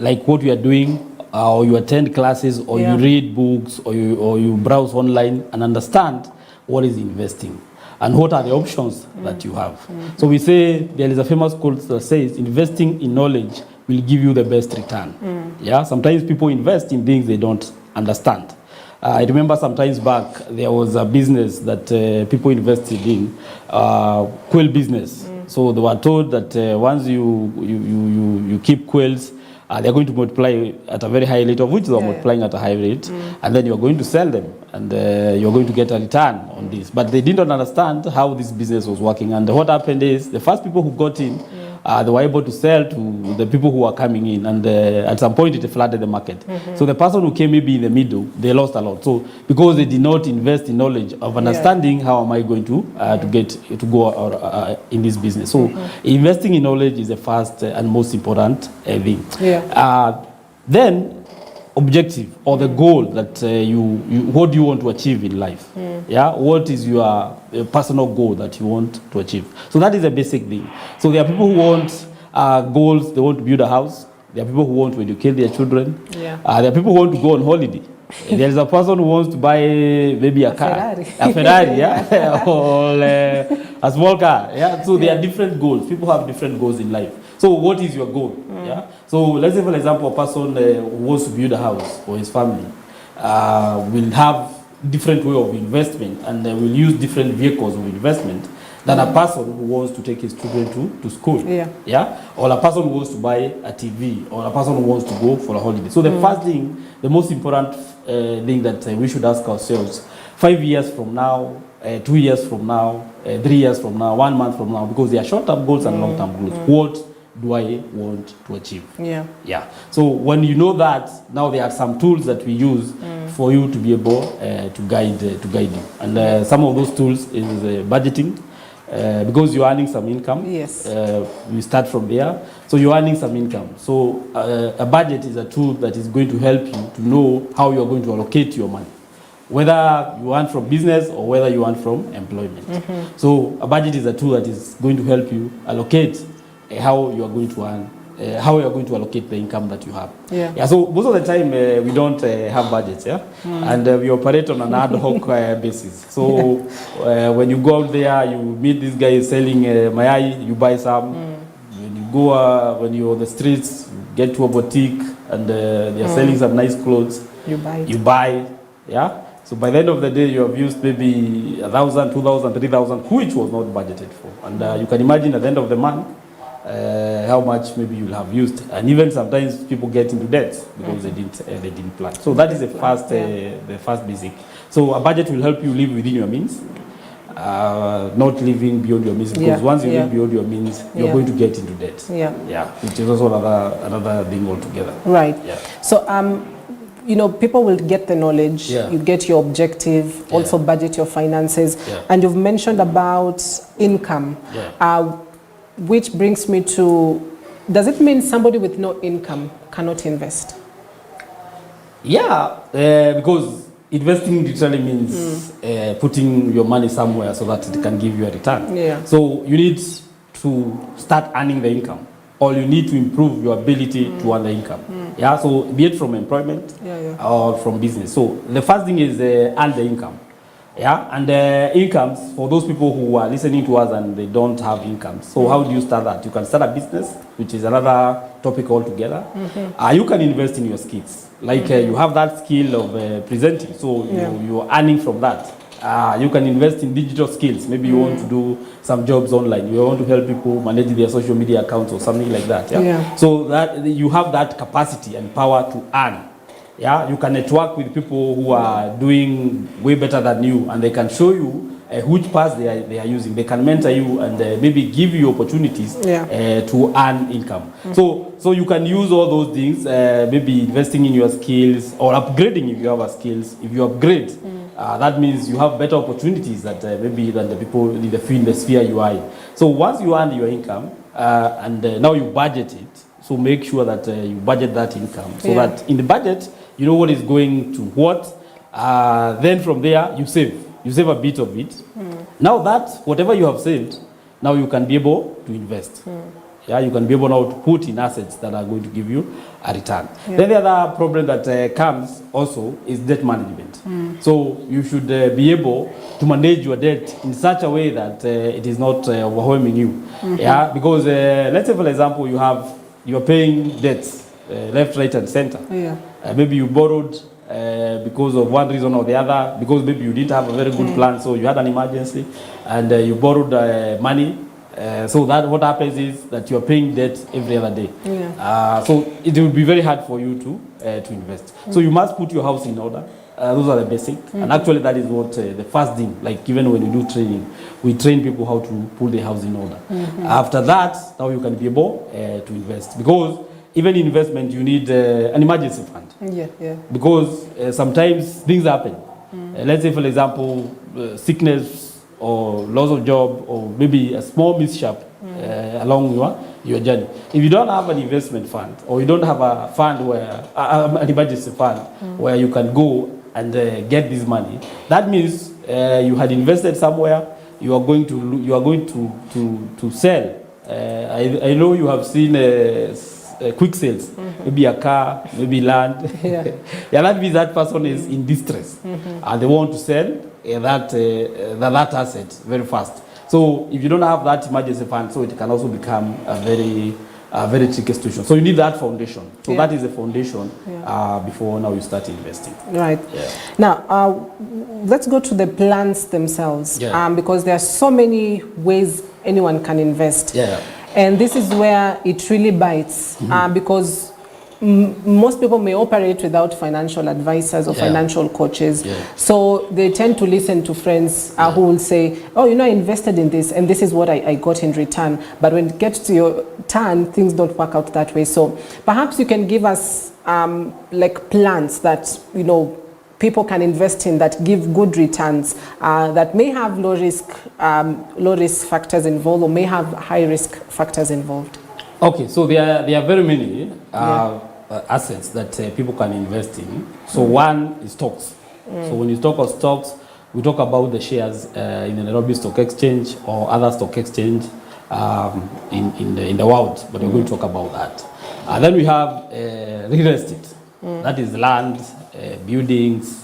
like what you are doing, or you attend classes, or you read books, or you browse online and understand what is investing and what are the options that you have. So we say, there is a famous quote that says, investing in knowledge will give you the best return. Yeah? Sometimes people invest in things they don't understand. I remember sometimes back, there was a business that people invested in, quail business. So they were told that once you keep quails, they're going to multiply at a very high rate, of which they are multiplying at a high rate, and then you're going to sell them, and you're going to get a return on this. But they didn't understand how this business was working, and what happened is, the first people who got in, they were able to sell to the people who were coming in, and at some point it flooded the market. So the person who came maybe in the middle, they lost a lot. So because they did not invest in knowledge of understanding how am I going to go in this business. So investing in knowledge is the first and most important thing. Then objective, or the goal that what do you want to achieve in life? What is your personal goal that you want to achieve? So that is a basic thing. So there are people who want goals. They want to build a house. There are people who want to educate their children. There are people who want to go on holiday. There is a person who wants to buy maybe a car, a Ferrari, or a small car. So there are different goals. People have different goals in life. So what is your goal? So let's say, for example, a person who wants to build a house for his family will have different way of investment, and will use different vehicles of investment than a person who wants to take his children to school. Yeah. Or a person who wants to buy a TV, or a person who wants to go for a holiday. So the first thing, the most important thing that we should ask ourselves, 5 years from now, 2 years from now, 3 years from now, 1 month from now, because they are short-term goals and long-term goals. What do I want to achieve? Yeah. So when you know that, now there are some tools that we use for you to be able to guide you. And some of those tools is budgeting, because you're earning some income. We start from there. So you're earning some income. So a budget is a tool that is going to help you to know how you're going to allocate your money, whether you earn from business or whether you earn from employment. So a budget is a tool that is going to help you allocate how you are going to earn, how you are going to allocate the income that you have. So most of the time we don't have budgets, and we operate on an ad hoc basis. So when you go out there, you meet this guy selling mayai, you buy some. When you go, when you're on the streets, you get to a boutique and they are selling some nice clothes. You buy. So by the end of the day, you have used maybe 1,000, 2,000, 3,000, which was not budgeted for. And you can imagine at the end of the month, how much maybe you'll have used, and even sometimes people get into debt because they didn't plan. So that is the first basic. So a budget will help you live within your means, not living beyond your means, because once you live beyond your means, you're going to get into debt. Which is also another thing altogether. Right. So you know, people will get the knowledge, you get your objective, also budget your finances, and you've mentioned about income. Which brings me to, does it mean somebody with no income cannot invest? Because investing literally means putting your money somewhere so that it can give you a return. So you need to start earning the income, or you need to improve your ability to earn the income. So be it from employment or from business. So the first thing is earn the income. And incomes for those people who are listening to us and they don't have incomes. So how do you start that? You can start a business, which is another topic altogether. You can invest in your skills. Like you have that skill of presenting, so you're earning from that. You can invest in digital skills. Maybe you want to do some jobs online. You want to help people manage their social media accounts or something like that. So that you have that capacity and power to earn. You can network with people who are doing way better than you, and they can show you which paths they are using. They can mentor you and maybe give you opportunities to earn income. So you can use all those things, maybe investing in your skills or upgrading if you have a skills. If you upgrade, that means you have better opportunities that maybe than the people in the sphere you are in. So once you earn your income and now you budget it, so make sure that you budget that income so that in the budget, you know what is going to what. Then from there, you save a bit of it. Now that, whatever you have saved, now you can be able to invest. You can be able now to put in assets that are going to give you a return. Then the other problem that comes also is debt management. So you should be able to manage your debt in such a way that it is not overwhelming you. Because let's say, for example, you're paying debts left, right, and center. Maybe you borrowed because of one reason or the other, because maybe you didn't have a very good plan, so you had an emergency, and you borrowed money. So that what happens is that you're paying debt every other day. So it will be very hard for you to invest. So you must put your house in order. Those are the basics. And actually that is what the first thing, like even when we do training, we train people how to put their house in order. After that, now you can be able to invest. Because even in investment, you need an emergency fund. Because sometimes things happen. Let's say, for example, sickness or loss of job, or maybe a small mishap along your journey. If you don't have an investment fund, or you don't have a fund where an emergency fund where you can go and get this money, that means you had invested somewhere. You are going to sell. I know you have seen quick sales, maybe a car, maybe land. That means that person is in distress, and they want to sell that asset very fast. So if you don't have that emergency fund, so it can also become a very a very tricky situation. So you need that foundation. So Yeah. that is the foundation before now you start investing. Right. Yeah. Now, let's go to the plans themselves, Yeah. because there are so many ways anyone can invest. Yeah. And this is where it really bites, because most people may operate without financial advisors or financial coaches. Yeah. So they tend to listen to friends who will say, oh, I invested in this and this is what I got in return. But when it gets to your turn, things don't work out that way. So perhaps you can give us like plans that, people can invest in that give good returns, that may have low risk factors involved or may have high risk factors involved. Okay, so there are very many assets that people can invest in. So one is stocks. So when you talk of stocks, we talk about the shares in the Nairobi Stock Exchange or other stock exchange in the world, but we're going to talk about that. Then we have real estate. That is land, buildings,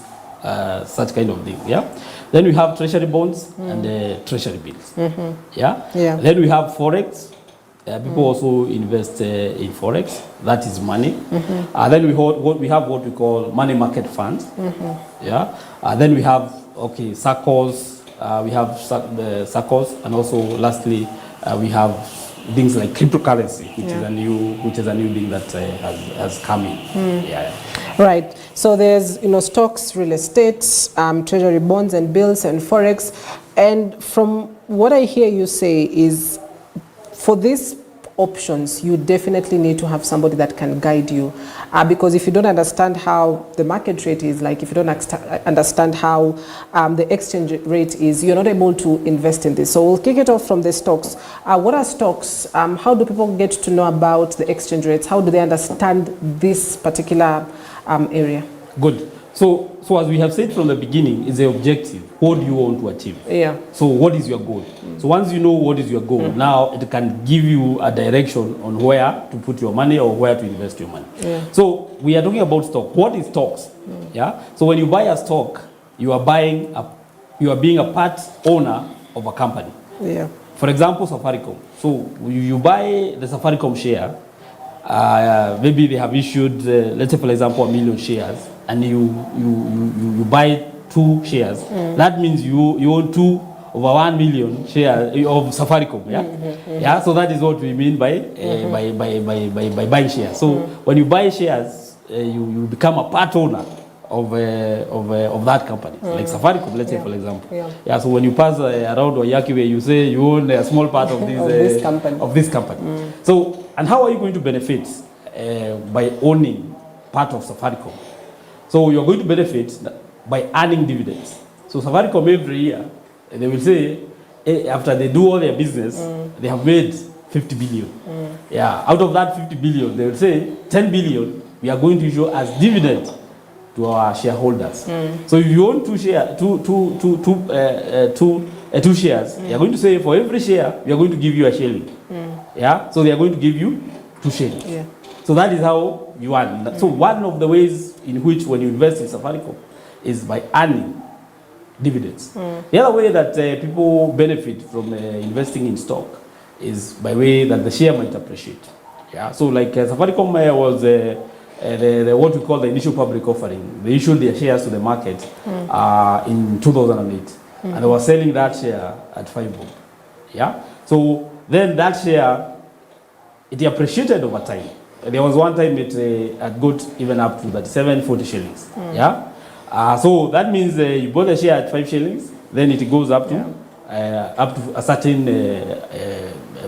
such kind of thing. Yeah. Then we have treasury bonds and treasury bills. Yeah. Then we have forex. People also invest in forex. That is money. Then we have what we call money market funds. Yeah. Then we have SACCOs. We have the SACCOs, and also lastly we have things like cryptocurrency, which is a new thing that has come in. Yeah. Right. So there's stocks, real estate, treasury bonds and bills and forex. And from what I hear you say is, for these options, you definitely need to have somebody that can guide you, because if you don't understand how the market rate is, like if you don't understand how the exchange rate is, you're not able to invest in this. So we'll kick it off from the stocks. What are stocks? How do people get to know about the exchange rates? How do they understand this particular area? Good. So as we have said from the beginning, is the objective. What do you want to achieve? Yeah. So what is your goal? So once you know what is your goal, now it can give you a direction on where to put your money or where to invest your money. Yeah. So we are talking about stock. What is stocks? Yeah. So when you buy a stock, you are being a part owner of a company. Yeah. For example, Safaricom. So you buy the Safaricom share. Maybe they have issued, let's say for example, 1 million shares, and you buy 2 shares. That means you own 2 over 1 million shares of Safaricom. Yeah, yeah. So that is what we mean by buying shares. So when you buy shares, you become a part owner of that company, like Safaricom, let's say for example. Yeah. So when you pass around Oyaki, where you say you own a small part of this company. So, and how are you going to benefit by owning part of Safaricom? So you're going to benefit by earning dividends. So Safaricom every year, they will say, after they do all their business, they have made 50 billion. Yeah. Out of that 50 billion, they will say 10 billion we are going to issue as dividend to our shareholders. So if you own 2 shares, you are going to say for every share we are going to give you a shilling. Yeah. So they are going to give you 2 shillings. Yeah. So that is how you earn. So one of the ways in which when you invest in Safaricom is by earning dividends. The other way that people benefit from investing in stock is by way that the share might appreciate. Yeah. So like Safaricom was the what we call the initial public offering. They issued their shares to the market in 2008, and they were selling that share at 5 bob. Yeah. So then that share, it appreciated over time. There was one time it had got even up to 37-40 shillings. Yeah. So that means you bought the share at 5 shillings, then it goes up to a certain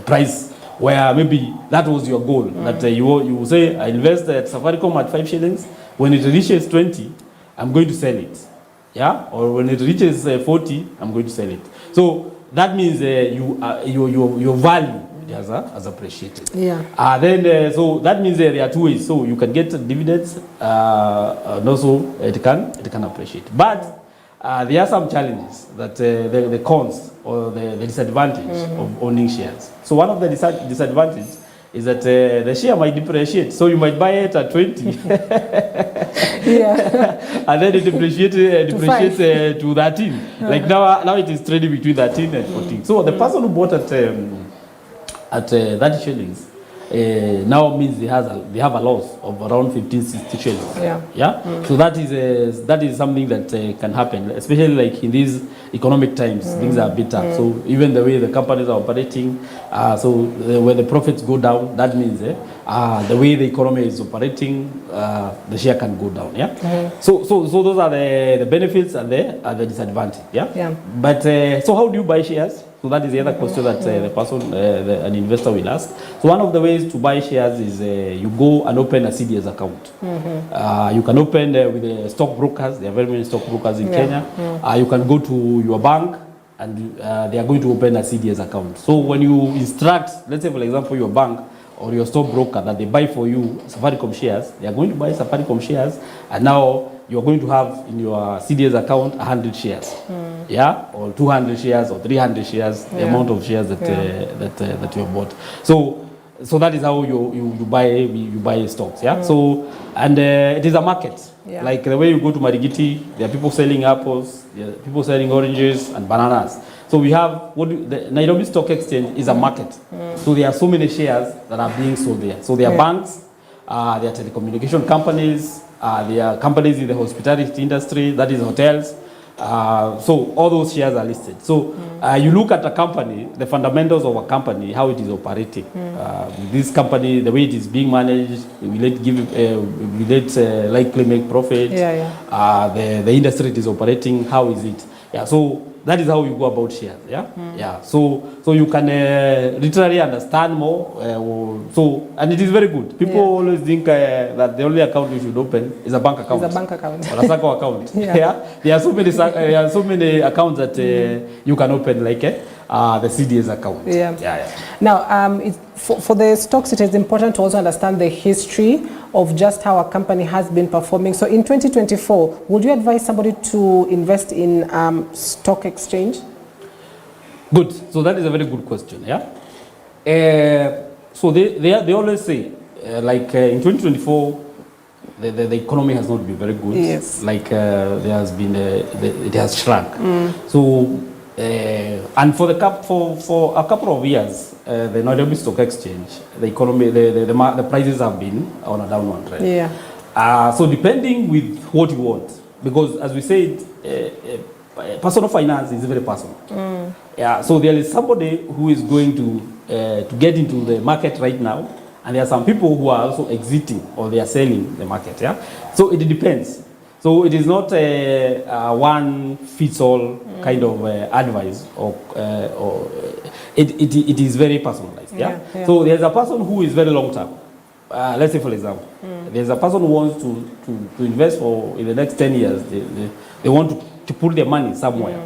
price where maybe that was your goal. That you say, I invest at Safaricom at 5 shillings. When it reaches 20, I'm going to sell it. Yeah. Or when it reaches 40, I'm going to sell it. So that means your value has appreciated. Yeah. Then so that means there are 2 ways. So you can get dividends, and also it can appreciate. But there are some challenges that the cons or the disadvantage of owning shares. So one of the disadvantages is that the share might depreciate. So you might buy it at 20, and then it depreciates to 13. Like now it is trading between 13 and 14. So the person who bought at 30 shillings, now means they have a loss of around 15-60 shillings. Yeah. So that is something that can happen, especially like in these economic times. Things are a bit tough. So even the way the companies are operating, when the profits go down, that means the way the economy is operating, the share can go down. So those are the benefits and the disadvantage. But so how do you buy shares? So that is the other question that the person, an investor will ask. So one of the ways to buy shares is you go and open a CDS account. You can open with the stockbrokers. There are very many stockbrokers in Kenya. You can go to your bank and they are going to open a CDS account. So when you instruct, let's say for example, your bank or your stockbroker that they buy for you Safaricom shares, they are going to buy Safaricom shares, and now you are going to have in your CDS account 100 shares, or 200 shares or 300 shares, the amount of shares that that you have bought. So that is how you buy stocks. So and it is a market. Like the way you go to Marigiti, there are people selling apples, there are people selling oranges and bananas. So we have the Nairobi Stock Exchange is a market. So there are so many shares that are being sold there. So there are banks, there are telecommunication companies, there are companies in the hospitality industry, that is hotels. So all those shares are listed. So you look at a company, the fundamentals of a company, how it is operating. This company, the way it is being managed, will it likely make profit? The industry it is operating, how is it? So that is how you go about shares. So you can literally understand more. And it is very good. People always think that the only account you should open is a bank account. It's a bank account. Or a SACCO account. There are so many accounts that you can open, like the CDS account. Now, for the stocks, it is important to also understand the history of just how a company has been performing. So in 2024, would you advise somebody to invest in stock exchange? Good. So that is a very good question. So they always say, in 2024, the economy has not been very good. Like there has been, it has shrunk. So and for a couple of years, the Nairobi Stock Exchange, the economy, the prices have been on a downward trend. So depending with what you want, because as we said, personal finance is very personal. So there is somebody who is going to get into the market right now, and there are some people who are also exiting or they are selling the market. So it depends. So it is not a one fits all kind of advice, or it is very personalized. So there's a person who is very long term. Let's say for example, there's a person who wants to invest for in the next 10 years. They want to put their money somewhere.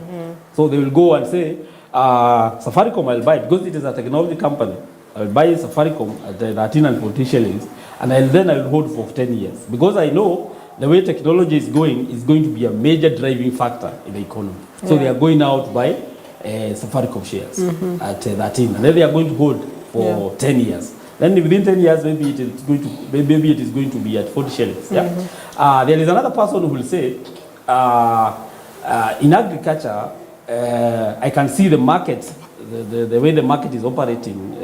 So they will go and say, Safaricom I'll buy, because it is a technology company. I'll buy Safaricom at 13 and 14 shillings, and then I'll hold for 10 years, because I know the way technology is going to be a major driving factor in the economy. So they are going out to buy Safaricom shares at 13, and then they are going to hold for 10 years. Then within 10 years, maybe it is going to be at 40 shillings. There is another person who will say, in agriculture, I can see the market, the way the market is operating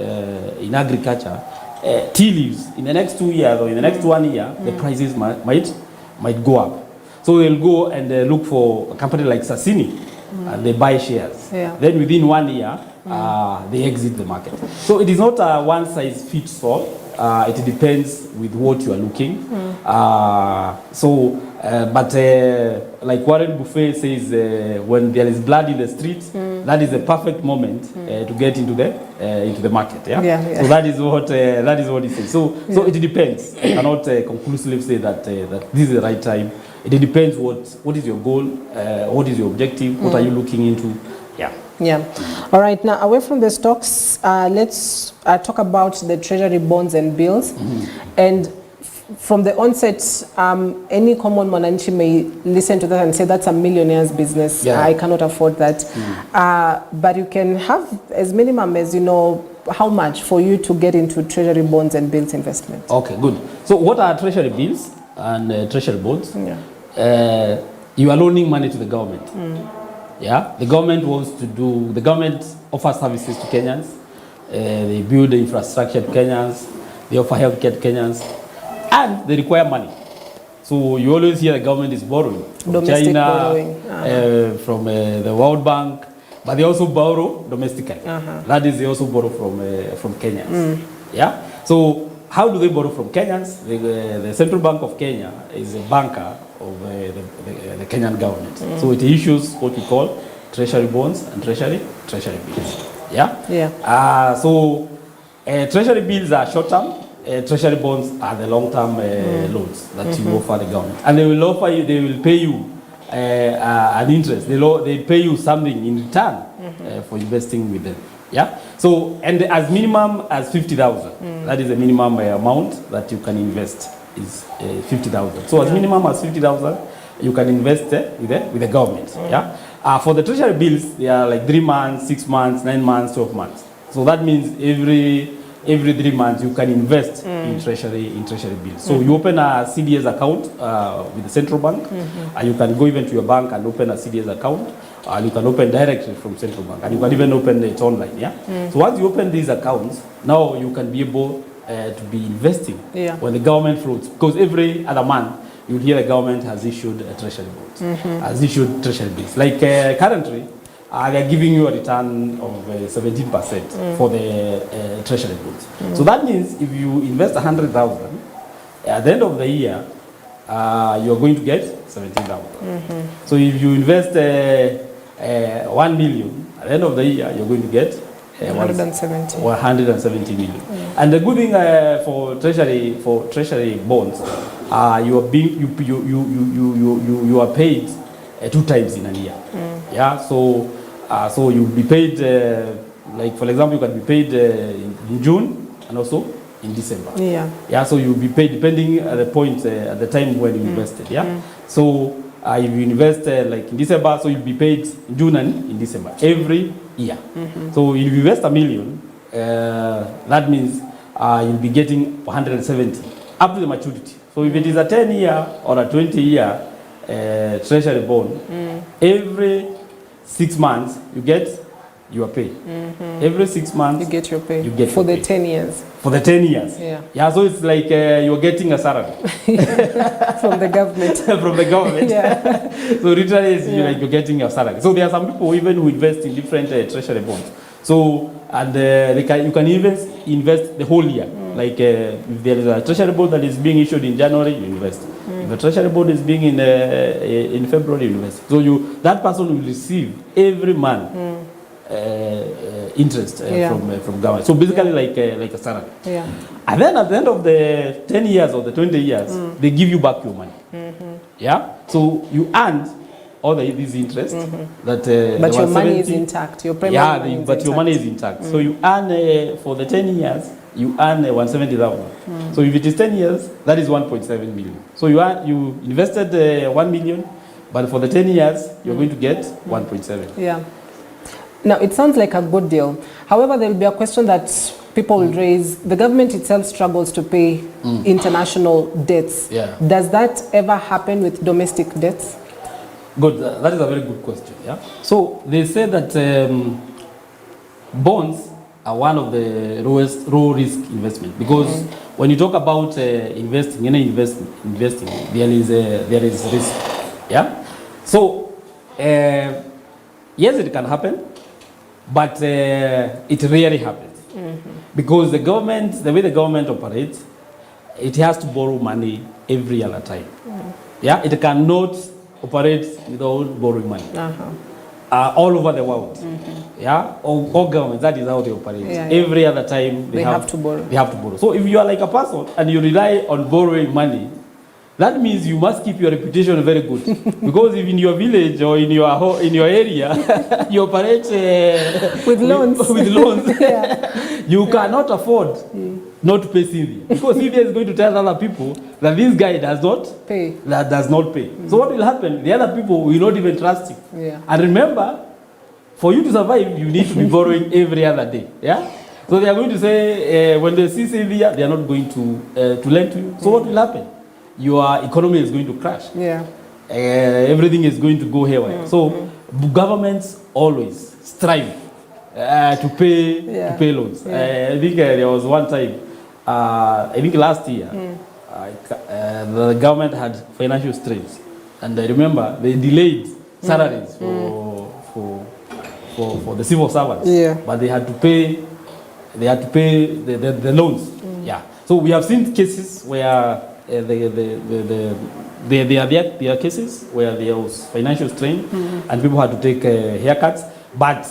in agriculture. Tea leaves in the next 2 years or in the next 1 year, the prices might go up. So they'll go and look for a company like Sassini, and they buy shares. Then within 1 year, they exit the market. So it is not a one size fits all. It depends with what you are looking. But like Warren Buffett says, when there is blood in the street, that is the perfect moment to get into the market. So that is what he says. So it depends. I cannot conclusively say that this is the right time. It depends what is your goal, what is your objective, what are you looking into. All right. Now, away from the stocks, let's talk about the treasury bonds and bills. And from the onset, any common mwananchi may listen to that and say that's a millionaire's business. I cannot afford that. But you can have as minimum as, how much for you to get into treasury bonds and bills investment. Okay, good. So what are treasury bills and treasury bonds? You are loaning money to the government. The government the government offers services to Kenyans. They build the infrastructure to Kenyans. they offer healthcare to Kenyans, and they require money. So you always hear the government is borrowing from Domestic China, borrowing. from the World Bank, but they also borrow domestically. That is, they also borrow from Kenyans. Yeah. So how do they borrow from Kenyans? The Central Bank of Kenya is a banker of the Kenyan government. So it issues what we call treasury bonds and treasury bills. Yeah. Yeah. So treasury bills are short term. Treasury bonds are the long-term loans that you offer the government, and they will offer you. They will pay you an interest. They pay you something in return for investing with them. Yeah. So and as minimum as 50,000. That is the minimum amount that you can invest is 50,000. So as minimum as 50,000, you can invest with the government. Yeah. For the treasury bills, they are like 3 months, 6 months, 9 months, 12 months. So that means every 3 months you can invest in treasury bills. So you open a CDS account with the central bank, and you can go even to your bank and open a CDS account, and you can open directly from central bank, and you can even open it online. Yeah. So once you open these accounts, now you can be able to be investing when the government floats, because every other month you hear the government has issued a treasury bonds, has issued treasury bills. Like currently, they are giving you a return of 17% for the treasury bonds. So that means if you invest 100,000, at the end of the year, you are going to get 17,000. So if you invest 1 million, at the end of the year, you're going to get 170 million. And the good thing for treasury bonds, you are paid 2 times in a year. Yeah. So you'll be paid, like for example, you can be paid in June and also in December. Yeah. Yeah. So you'll be paid depending at the point at the time when you invested. Yeah. So if you invest like in December, so you'll be paid in June and in December every year. So if you invest 1 million, that means you'll be getting 170 up to the maturity. So if it is a 10-year or a 20-year treasury bond, every 6 months you get your pay. Every 6 months you get your pay. You get for the pay. 10 years. For the 10 years. Yeah. Yeah. So it's like you're getting a salary from the government. From the government. Yeah. So literally, it's like you're getting your salary. So there are some people even who invest in different treasury bonds. So and you can even invest the whole year. Like if there is a treasury bond that is being issued in January, you invest. If the treasury bond is being in February, you invest. So that person will receive every month interest from government. So basically like a salary. Yeah. And then at the end of the 10 years or the 20 years, they give you back your money. Yeah. So you earned all these interest that. But your money is intact. Your money is but your money is intact. So you earn for the 10 years. You earn 170,000. So if it is 10 years, that is 1.7 million. So you invested 1 million, but for the 10 years, you're going to get 1.7. Yeah. Now, it sounds like a good deal. However, there will be a question that people will raise. The government itself struggles to pay international debts. Yeah. Does that ever happen with domestic debts? Good. That is a very good question. Yeah. So they say that bonds are one of the low risk investment, because when you talk about investing, there is risk. Yeah. So yes, it can happen, but it rarely happens because the way the government operates, it has to borrow money every other time. Yeah, it cannot operate without borrowing money. All over the world. Yeah, all governments, that is how they operate. Every other time they have to borrow. They have to borrow. So if you are like a person and you rely on borrowing money, that means you must keep your reputation very good. Because if in your village or in your area you operate with loans, you cannot afford not to pay Cynthia. Because Cynthia is going to tell other people that this guy does not pay. So what will happen? The other people will not even trust you. Yeah. And remember, for you to survive, you need to be borrowing every other day. Yeah. So they are going to say when they see Cynthia, they are not going to lend to you. So what will happen? Your economy is going to crash. Yeah. Everything is going to go haywire. So governments always strive to pay loans. I think there was one time I think last year, the government had financial strains, and I remember they delayed salaries for the civil servants, but they had to pay the loans. Yeah. So we have seen cases where there are cases where there was financial strain and people had to take haircuts, but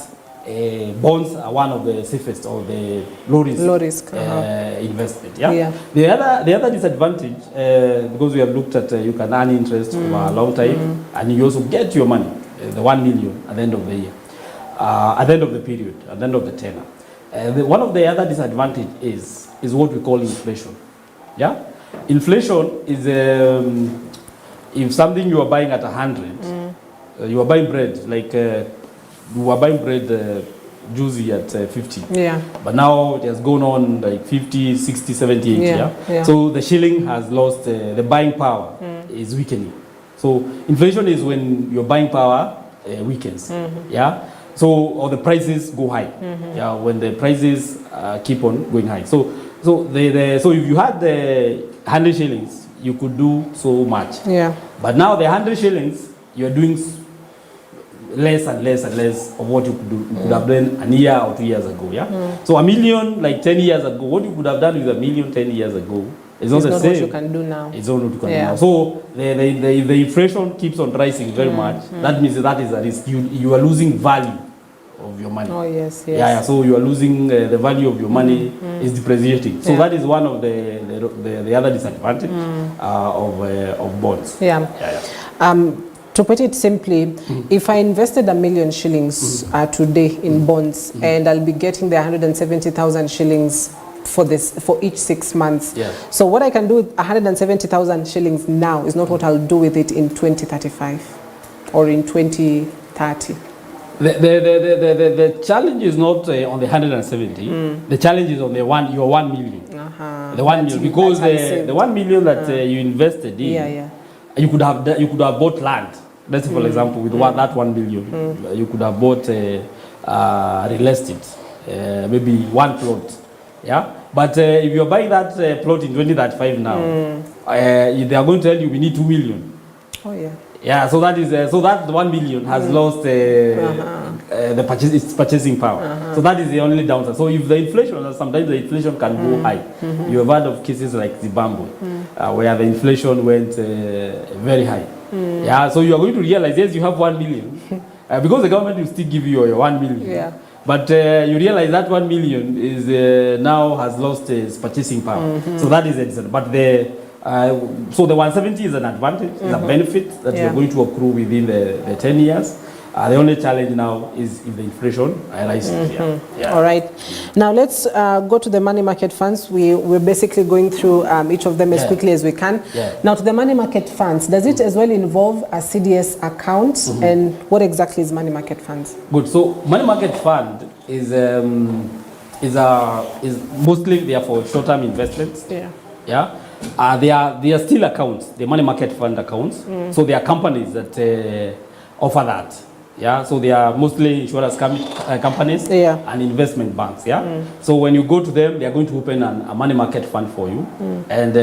bonds are one of the safest or the low risk investment. Yeah? The other disadvantage, because we have looked at you can earn interest for a long time, and you also get your money, the 1 million at the end of the year, at the end of the period, at the end of the tenor. One of the other disadvantage is what we call inflation. Yeah, inflation is if something you are buying at 100, you are buying bread like. You were buying bread juicy at 50. Yeah. But now it has gone on like 50, 60, 70, 80. Yeah. So the shilling has lost, the buying power is weakening. So inflation is when your buying power weakens. Yeah. So, or the prices go high. Yeah. When the prices keep on going high. So if you had the 100 shillings, you could do so much. Yeah. But now the 100 shillings, you are doing less and less and less of what you could do. You could have done a year or 2 years ago. Yeah. So a million like 10 years ago, what you could have done with a million 10 years ago is not the same. It's not what you can do now. It's not what you can do now. So the inflation keeps on rising very much. That means that is a risk. You are losing value of your money. Oh yes, yes. Yeah. So you are losing the value of your money is depreciating. So that is one of the other disadvantage of bonds. Yeah. To put it simply, if I invested 1 million shillings today in bonds, and I'll be getting the 170,000 shillings for each 6 months. Yeah. So what I can do with 170,000 shillings now is not what I'll do with it in 2035 or in 2030. The challenge is not on the 170. The challenge is on your 1 million. The 1 million, because the 1 million that you invested in. You could have bought land. Let's say, for example, with that 1 billion, you could have bought real estate, maybe one plot. Yeah. But if you're buying that plot in 2035 now, they are going to tell you we need 2 million. Oh yeah. Yeah. So that is so that 1 million has lost its purchasing power. So that is the only downside. So if the inflation, sometimes the inflation can go high. You have heard of cases like Zimbabwe, where the inflation went very high. Yeah, so you are going to realize, yes, you have 1 million, because the government will still give you your 1 million. Yeah. But you realize that 1 million is now has lost its purchasing power. So that is it. But so the 170 is an advantage, is a benefit that you're going to accrue within the 10 years. The only challenge now is if the inflation rises. All right. Now let's go to the money market funds. We're basically going through each of them as quickly as we can. Now to the money market funds, does it as well involve a CDS account? And what exactly is money market funds? Good. So money market fund is mostly there for short-term investments. Yeah. They are still accounts, the money market fund accounts. So there are companies that offer that. Yeah, so they are mostly insurance companies and investment banks. Yeah, so when you go to them, they are going to open a money market fund for you, and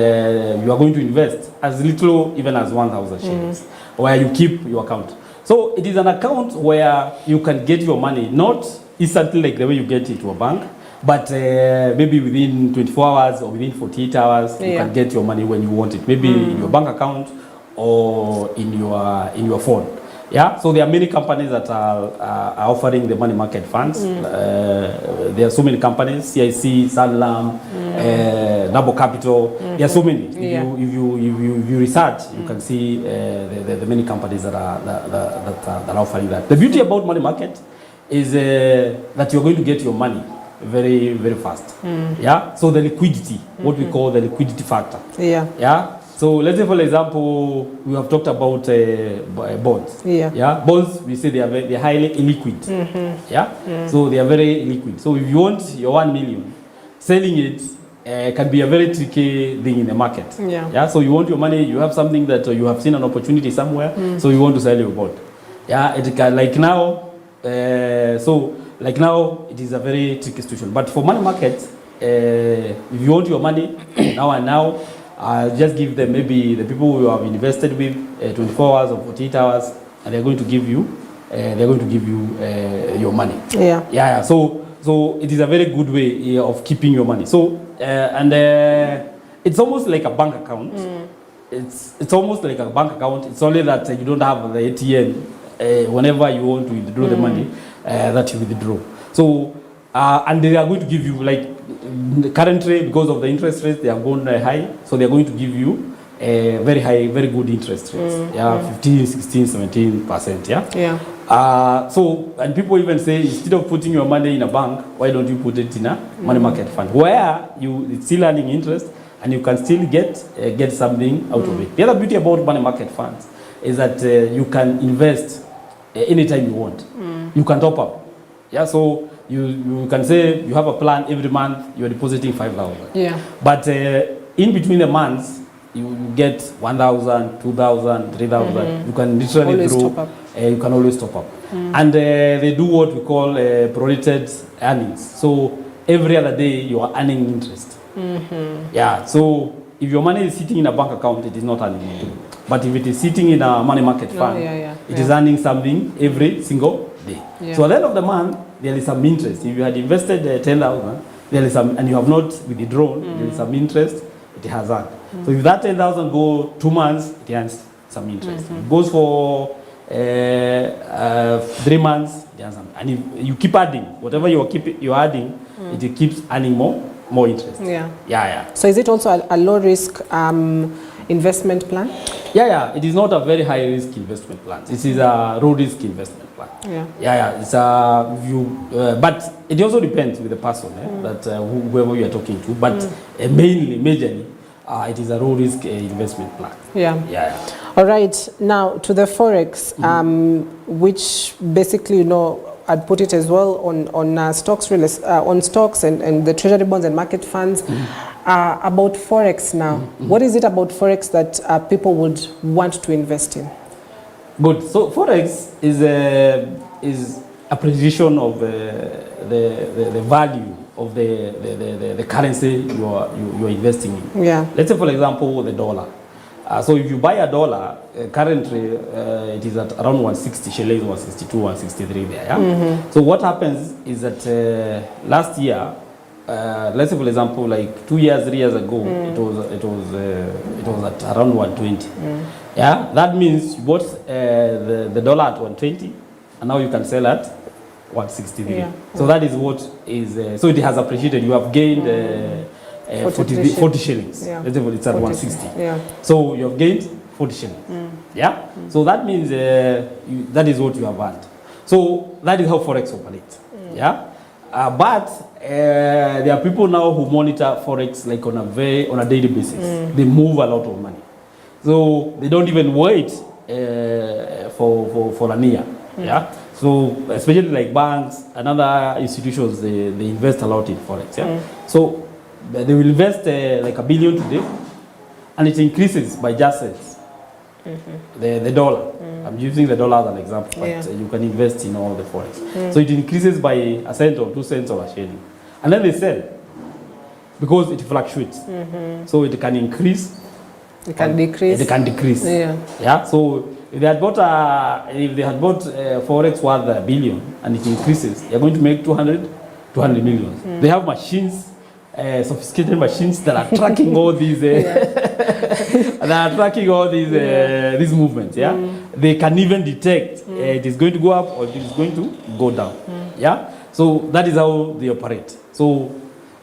you are going to invest as little even as 1,000 shillings, where you keep your account. So it is an account where you can get your money, not instantly like the way you get it to a bank, but maybe within 24 hours or within 48 hours, you can get your money when you want it. Maybe in your bank account or in your phone. Yeah, so there are many companies that are offering the money market funds. There are so many companies: CIC, Sanlam, Double Capital. There are so many. If you research, you can see the many companies that are offering that. The beauty about money market is that you're going to get your money very, very fast. Yeah. So the liquidity, what we call the liquidity factor. Yeah. So let's say, for example, we have talked about bonds. Yeah. Bonds, we say they're highly illiquid. Yeah. So they are very illiquid. So if you want your 1 million, selling it can be a very tricky thing in the market. Yeah. So you want your money, you have something that you have seen an opportunity somewhere, so you want to sell your bond. Yeah. It can, like now, it is a very tricky situation. But for money markets, if you want your money now and now, just give them maybe the people who you have invested with 24 hours or 48 hours, and they're going to give you your money. Yeah. So it is a very good way of keeping your money. So it's almost like a bank account. It's almost like a bank account. It's only that you don't have the ATM whenever you want to withdraw the money that you withdraw. So and they are going to give you, like currently, because of the interest rates, they are going high, so they are going to give you very high, very good interest rates. 15, 16, 17%. So, and people even say, instead of putting your money in a bank, why don't you put it in a money market fund, where it's still earning interest and you can still get something out of it. The other beauty about money market funds is that you can invest anytime you want. You can top up. So you can say you have a plan every month, you're depositing 5,000. But in between the months, you get 1,000, 2,000, 3,000. You can literally always top up. You can always top up. And they do what we call prorated earnings. So every other day you are earning interest. So if your money is sitting in a bank account, it is not earning anything. But if it is sitting in a money market fund, it is earning something every single day. So at the end of the month, there is some interest. If you had invested 10,000, there is some, and you have not withdrawn, there is some interest, it has earned. So if that 10,000 go 2 months, it earns some interest. If it goes for 3 months, it earns some. And if you keep adding, whatever you're adding, it keeps earning more interest. So is it also a low risk investment plan? It is not a very high risk investment plan. This is a low risk investment plan. It's but it also depends with the person that whoever you are talking to. But majorly, it is a low risk investment plan. All right. Now to the forex, which basically, I'd put it as well on stocks, on stocks and the treasury bonds and market funds. About forex now, what is it about forex that people would want to invest in? Good. So forex is a prediction of the value of the currency you are investing in. Let's say, for example, the dollar. So if you buy a dollar, currently it is at around 160 shillings, 162, 163 there. So what happens is that last year, let's say, for example, like 2 years, 3 years ago, it was at around 120. That means you bought the dollar at 120, and now you can sell at 163. So that is what is. So it has appreciated. You have gained 40 shillings. Let's say it's at 160. So you have gained 40 shillings. So that means that is what you have earned. So that is how forex operates. But there are people now who monitor forex like on a daily basis. They move a lot of money, so they don't even wait for an year. So especially like banks and other institutions, they invest a lot in forex. So they will invest like $1 billion today, and it increases by just cents. The dollar. I'm using the dollar as an example, but you can invest in all the forex. So it increases by a cent or 2 cents or a shilling. And then they sell because it fluctuates. So it can increase. It can decrease. It can decrease. So if they had bought forex worth $1 billion and it increases, they're going to make 200 million. They have machines, sophisticated machines that are tracking all these these movements. They can even detect it is going to go up or it is going to go down. So that is how they operate. So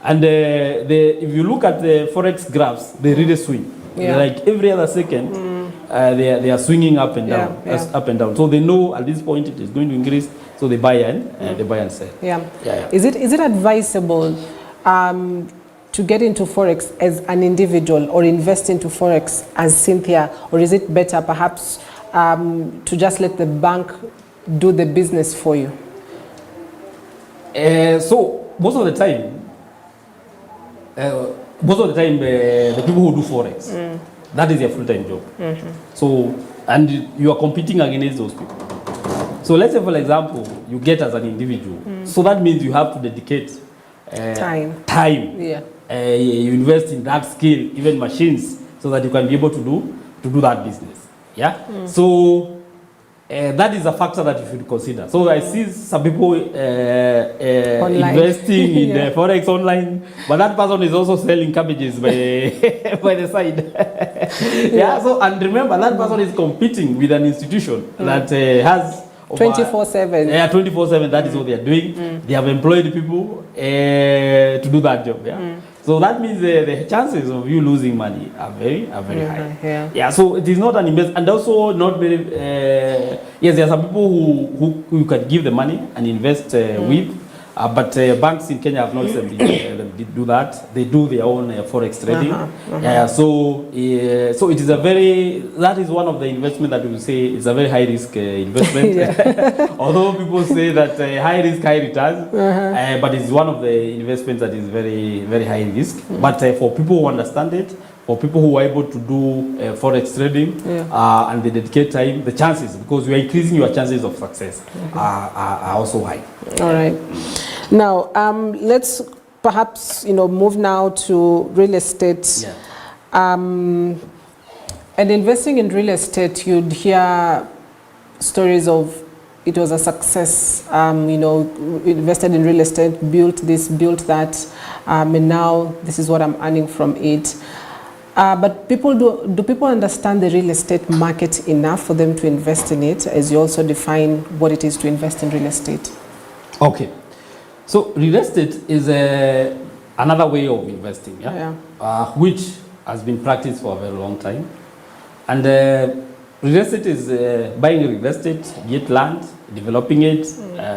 and if you look at the forex graphs, they really swing. Like every other second, they are swinging up and down, up and down. So they know at this point it is going to increase. So they buy and sell. Is it advisable to get into forex as an individual or invest into forex as Cynthia, or is it better perhaps to just let the bank do the business for you? So most of the time, the people who do forex, that is their full-time job. So, and you are competing against those people. So let's say, for example, you get as an individual. So that means you have to dedicate time. Yeah. You invest in that skill, even machines, so that you can be able to do that business. Yeah. So that is a factor that you should consider. So I see some people investing in the forex online, but that person is also selling cabbages by the side. Yeah. So and remember, that person is competing with an institution that has 24/7. Yeah, 24/7. That is what they are doing. They have employed people to do that job. Yeah. So that means the chances of you losing money are very high. Yeah. Yeah. So it is not an investment, and also not very. Yes, there are some people who you can give the money and invest with. But banks in Kenya have not said they do that. They do their own forex trading. Yeah, so it is that is one of the investment that we will say is a very high risk investment. Although people say that high risk, high returns, but it's one of the investments that is very high risk. But for people who understand it, for people who are able to do forex trading and they dedicate time, the chances, because you are increasing your chances of success, are also high. All right. Now, let's perhaps move now to real estate. And investing in real estate, you'd hear stories of it was a success. Invested in real estate, built this, built that, and now this is what I'm earning from it. But do people understand the real estate market enough for them to invest in it, as you also define what it is to invest in real estate? Okay. So real estate is another way of investing, which has been practiced for a very long time. And real estate is buying real estate, get land, developing it,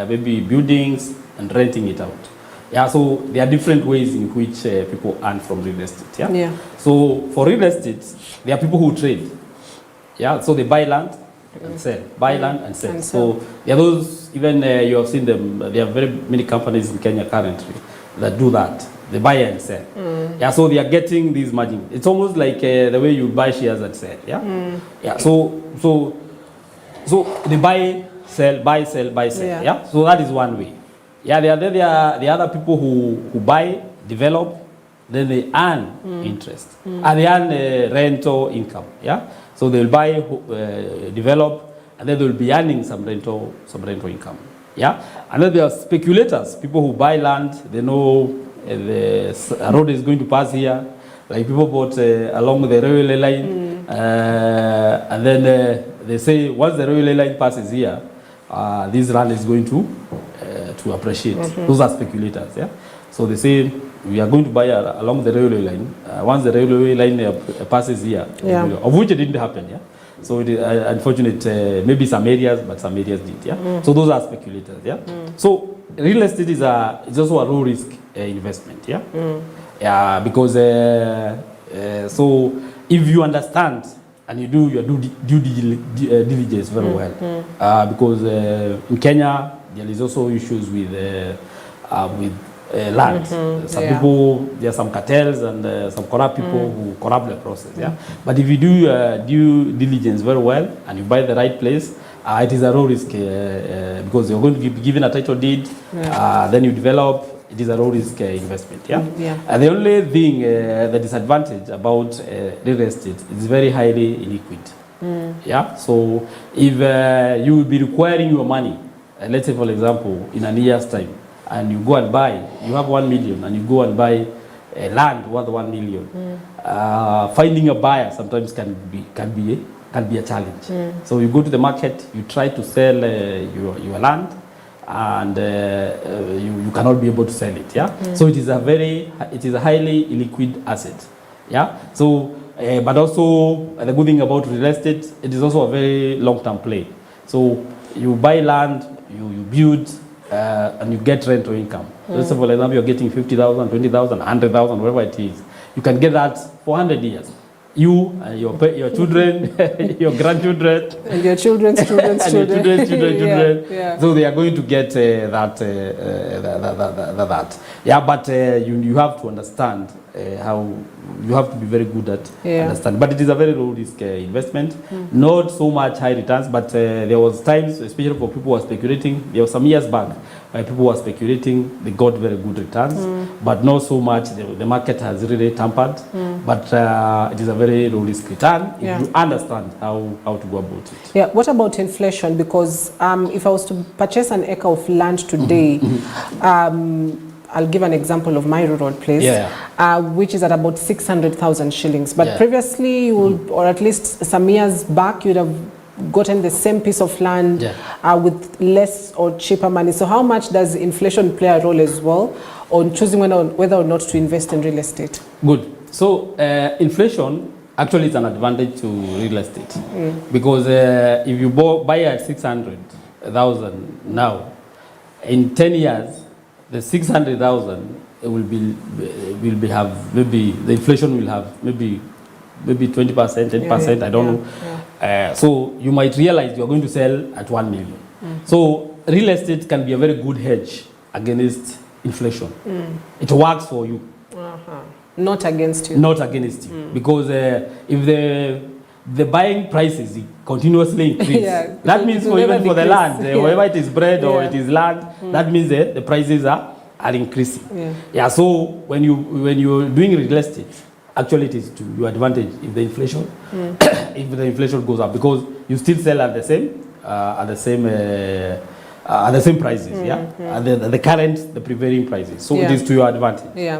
maybe buildings, and renting it out. Yeah, so there are different ways in which people earn from real estate. Yeah? So for real estate, there are people who trade. Yeah, so they buy land and sell, buy land and sell. So there are those, even you have seen them, there are very many companies in Kenya currently that do that. They buy and sell. Yeah, so they are getting these margin. It's almost like the way you buy shares and sell. Yeah, yeah. So they buy, sell, buy, sell, buy, sell. Yeah. So that is one way. Yeah, there are the other people who buy, develop, then they earn interest, and they earn rental income. Yeah, so they'll buy, develop, and then they'll be earning some rental income. Yeah, and then there are speculators, people who buy land. They know a road is going to pass here, like people bought along the railway line, and then they say once the railway line passes here, this land is going to appreciate. Those are speculators. Yeah, so they say we are going to buy along the railway line. Once the railway line passes here, of which it didn't happen. Yeah, so it is unfortunate. Maybe some areas, but some areas did. Yeah, so those are speculators. Yeah, so real estate is also a low risk investment. Yeah, yeah, because so if you understand and you do your due diligence very well, because in Kenya there is also issues with land. Some people, there are some cartels and some corrupt people who corrupt the process. Yeah, but if you do due diligence very well and you buy the right place, it is a low risk because you're going to be given a title deed. Then you develop. It is a low risk investment. Yeah. And the only thing, the disadvantage about real estate is very highly illiquid. Yeah. So if you will be requiring your money, let's say for example, in a year's time, and you go and buy, you have 1 million, and you go and buy land worth 1 million. Finding a buyer sometimes can be a challenge. So you go to the market, you try to sell your land, and you cannot be able to sell it. Yeah. So it is a highly illiquid asset. Yeah. So but also the good thing about real estate, it is also a very long-term play. So you buy land, you build, and you get rental income. So for example, you're getting 50,000, 20,000, 100,000, whatever it is. You can get that for 100 years. You and your children, your grandchildren, and your children's children's and children. your children's children. Yeah. So they are going to get that. Yeah, but you have to understand how you have to be very good at understanding. But it is a very low risk investment, not so much high returns. But there was times, especially for people who are speculating. There was some years back people were speculating, they got very good returns, but not so much. The market has really tampered, but it is a very low risk return if you understand how to go about it. Yeah. What about inflation? Because if I was to purchase an acre of land today, I'll give an example of my rural place, which is at about 600,000 shillings. But previously, you would, or at least some years back, you'd have gotten the same piece of land with less or cheaper money. So how much does inflation play a role as well on choosing whether or not to invest in real estate? Good. So inflation actually is an advantage to real estate because if you buy at 600,000 now, in 10 years, the 600,000 will have maybe the inflation will have maybe 20%, 10%. I don't know. So you might realize you are going to sell at 1 million. So real estate can be a very good hedge against inflation. It works for you. Not against you. Not against you, because if the buying prices continuously increase, that means for even for the land, whether it is bread or it is land, that means the prices are increasing. So when you're doing real estate, actually it is to your advantage if the inflation if the inflation goes up, because you still sell at the same prices, the prevailing prices. So it is to your advantage.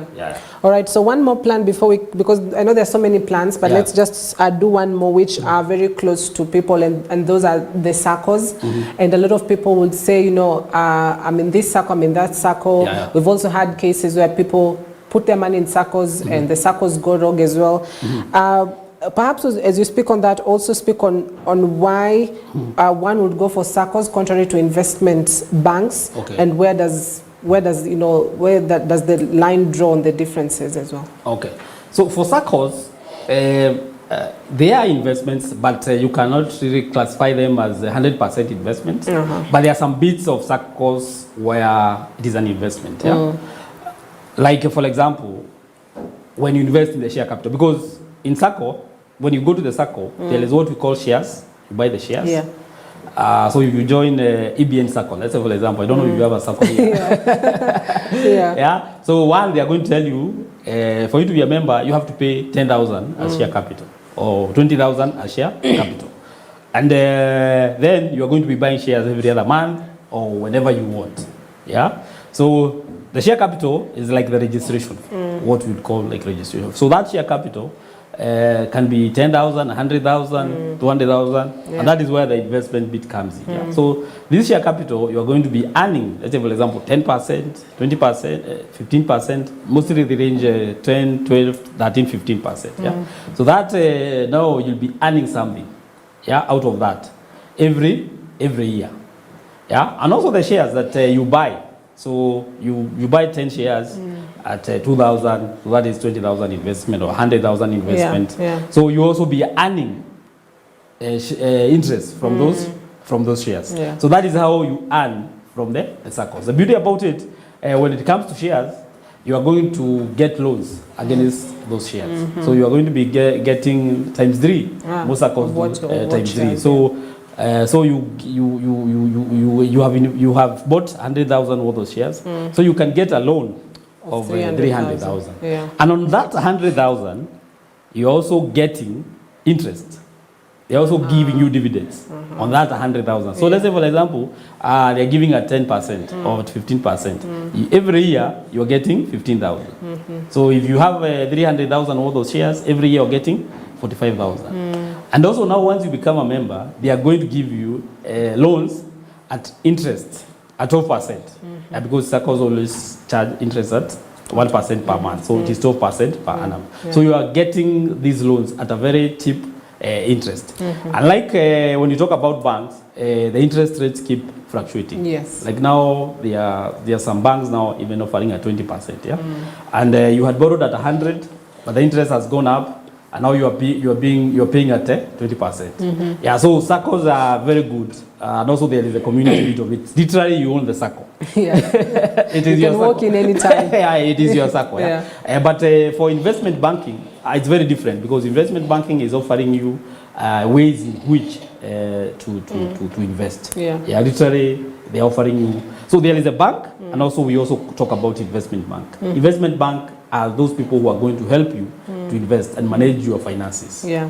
All right. So one more plan before because I know there's so many plans, but let's just do one more, which are very close to people, and those are the SACCOs. And a lot of people would say, you know, I'm in this SACCO, I'm in that SACCO. We've also had cases where people put their money in SACCOs and the SACCOs go rogue as well. Perhaps as you speak on that, also speak on why one would go for SACCOs contrary to investment banks, and where does the line draw on the differences as well? Okay, so for SACCOs, they are investments, but you cannot really classify them as 100% investment. But there are some bits of SACCOs where it is an investment. Like for example, when you invest in the share capital, because in SACCO, when you go to the SACCO, there is what we call shares. You buy the shares. So if you join EBN SACCO, let's say for example, I don't know if you have a SACCO here. So one, they are going to tell you, for you to be a member, you have to pay 10,000 as share capital or 20,000 as share capital. And then you are going to be buying shares every other month or whenever you want. So the share capital is like the registration, what we would call like registration. So that share capital can be 10,000, 100,000, 200,000, and that is where the investment bit comes in. So this share capital, you are going to be earning, let's say for example, 10%, 20%, 15%, mostly the range 10, 12, 13, 15%. So that now you'll be earning something out of that every year. And also the shares that you buy. So you buy 10 shares at 2,000, so that is 20,000 investment or 100,000 investment. So you also be earning interest from those shares. So that is how you earn from the SACCOs. The beauty about it, when it comes to shares, you are going to get loans against those shares. So you are going to be getting times 3. Most SACCOs do times 3. So you have bought 100,000 worth of shares, so you can get a loan of 300,000. And on that 100,000, you're also getting interest. They're also giving you dividends on that 100,000. So let's say, for example, they're giving at 10% or 15%. Every year, you're getting 15,000. So if you have 300,000 worth of shares, every year you're getting 45,000. And also now, once you become a member, they are going to give you loans at interest at 12%. Because SACCOs always charge interest at 1% per month. So it is 12% per annum. So you are getting these loans at a very cheap interest. Unlike when you talk about banks, the interest rates keep fluctuating. Like now, there are some banks now even offering at 20%. And you had borrowed at 100, but the interest has gone up. And now you're paying at 20%. So SACCOs are very good. And also there is a community bit of it. Literally, you own the SACCO. It is you can walk in any time. It is your SACCO. But for investment banking, it's very different, because investment banking is offering you ways in which to invest. Literally, they're offering you. So there is a bank, and also we also talk about investment bank. Investment bank are those people who are going to help you to invest and manage your finances. Yeah.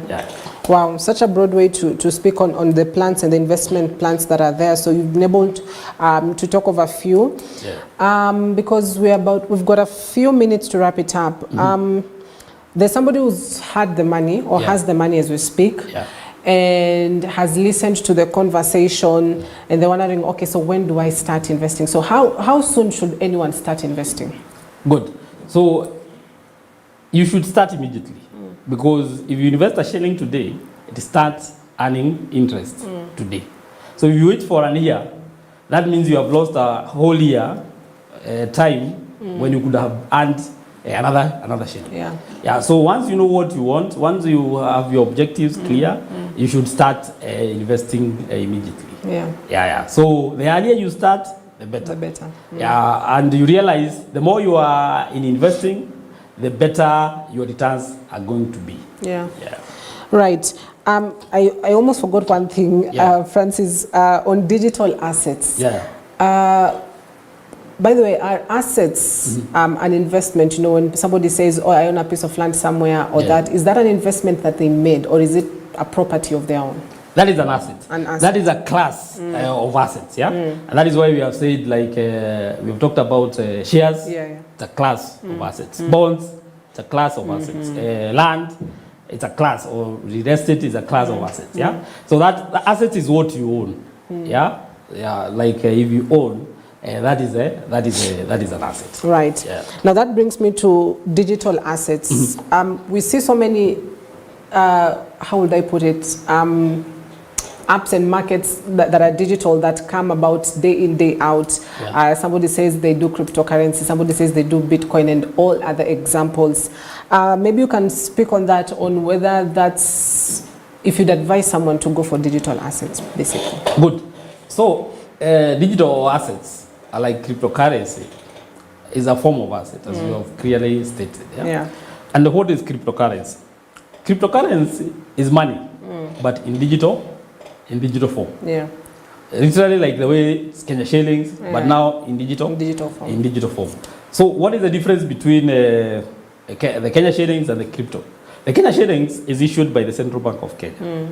Wow, such a broad way to speak on the plans and the investment plans that are there. So you've been able to talk of a few. Because we've got a few minutes to wrap it up. There's somebody who's had the money or has the money as we speak. And has listened to the conversation, and they're wondering, okay, so when do I start investing? So how soon should anyone start investing? Good. So you should start immediately, because if you invest a shilling today, it starts earning interest today. So if you wait for an year, that means you have lost a whole year time when you could have earned another shilling. So once you know what you want, once you have your objectives clear, you should start investing immediately. So the earlier you start, the better. And you realize the more you are in investing, the better your returns are going to be. Right. I almost forgot one thing, Francis, on digital assets. By the way, are assets an investment? You know, when somebody says, oh, I own a piece of land somewhere, or is that an investment that they made, or is it a property of their own? That is an asset. That is a class of assets, And that is why we have said, like, we've talked about shares, it's a class of assets. Bonds, it's a class of assets. Land, it's a class, or real estate is a class of assets, So that the asset is what you own, Like if you own, that is an asset. Right. Now that brings me to digital assets. We see so many, how would I put it, apps and markets that are digital that come about day in, day out. Somebody says they do cryptocurrency, somebody says they do Bitcoin, and all other examples. Maybe you can speak on that, on whether that's, if you'd advise someone to go for digital assets, basically. Good. So digital assets, like cryptocurrency, is a form of asset, as you have clearly stated. And what is cryptocurrency? Cryptocurrency is money, but in digital form. Literally like the way Kenya shillings, but now in digital form. So what is the difference between the Kenya shillings and the crypto? The Kenya shillings is issued by the Central Bank of Kenya.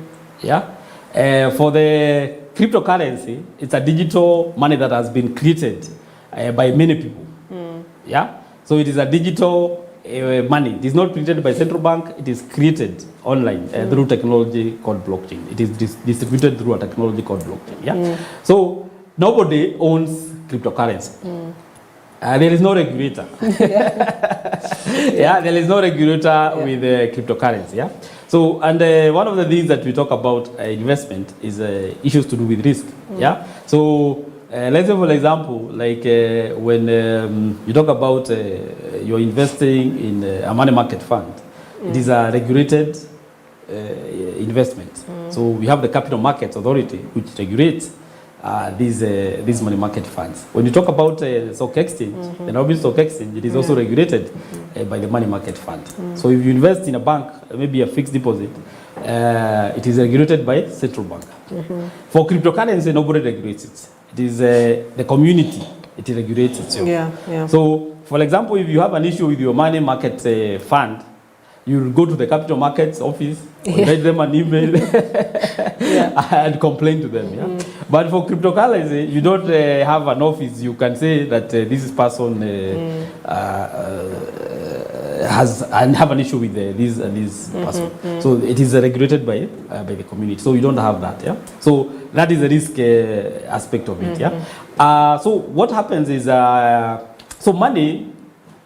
For the cryptocurrency, it's a digital money that has been created by many people. So it is a digital money. It is not created by central bank. It is created online through technology called blockchain. It is distributed through a technology called blockchain. So nobody owns cryptocurrency. There is no regulator. There is no regulator with cryptocurrency. So, and one of the things that we talk about investment is issues to do with risk. So, let's say for example, like when you talk about you're investing in a money market fund, it is a regulated investment. So we have the Capital Markets Authority, which regulates these money market funds. When you talk about stock exchange, the Nairobi Stock Exchange, it is also regulated by the money market fund. So if you invest in a bank, maybe a fixed deposit, it is regulated by central bank. For cryptocurrency, nobody regulates it. It is the community, it regulates itself. So, for example, if you have an issue with your money market fund, you will go to the capital markets office, write them an email, and complain to them. But for cryptocurrency, you don't have an office. You can say that this person has and have an issue with this person. So it is regulated by the community. So you don't have that. So that is the risk aspect of it. So what happens is so money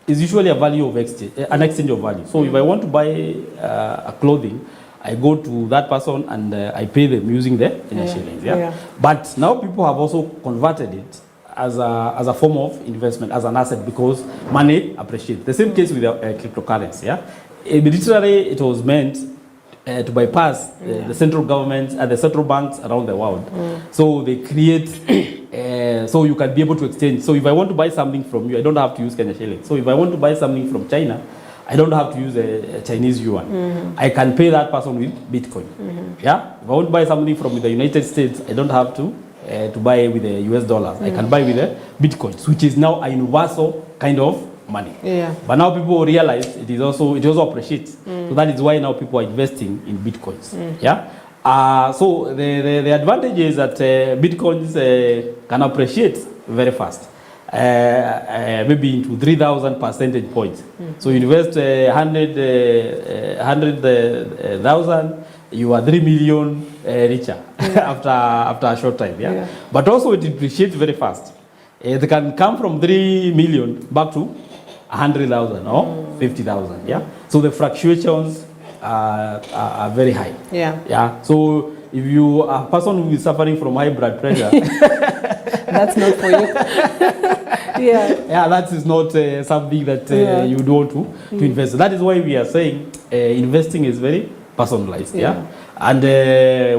is usually a value of exchange, an exchange of value. So if I want to buy a clothing, I go to that person and I pay them using the Kenya shillings. But now people have also converted it as a form of investment, as an asset, because money appreciates. The same case with cryptocurrency. Literally, it was meant to bypass the central governments and the central banks around the world. So they create, so you can be able to exchange. So if I want to buy something from you, I don't have to use Kenya shillings. So if I want to buy something from China, I don't have to use a Chinese yuan. I can pay that person with Bitcoin. If I want to buy something from the United States, I don't have to to buy with the US dollars. I can buy with the Bitcoins, which is now a universal kind of money. Yeah. But now people realize it also appreciates. So that is why now people are investing in Bitcoins. Yeah. So the advantage is that Bitcoins can appreciate very fast. Maybe into 3,000 percentage points. So you invest 100,000, you are 3 million richer after a short time. Yeah? But also it appreciates very fast. They can come from 3 million back to 100,000 or 50,000. Yeah. So the fluctuations are very high. Yeah. Yeah. So if you are a person who is suffering from high blood pressure, that's not for you. Yeah, that is not something that you would want to invest. That is why we are saying investing is very personalized. Yeah. And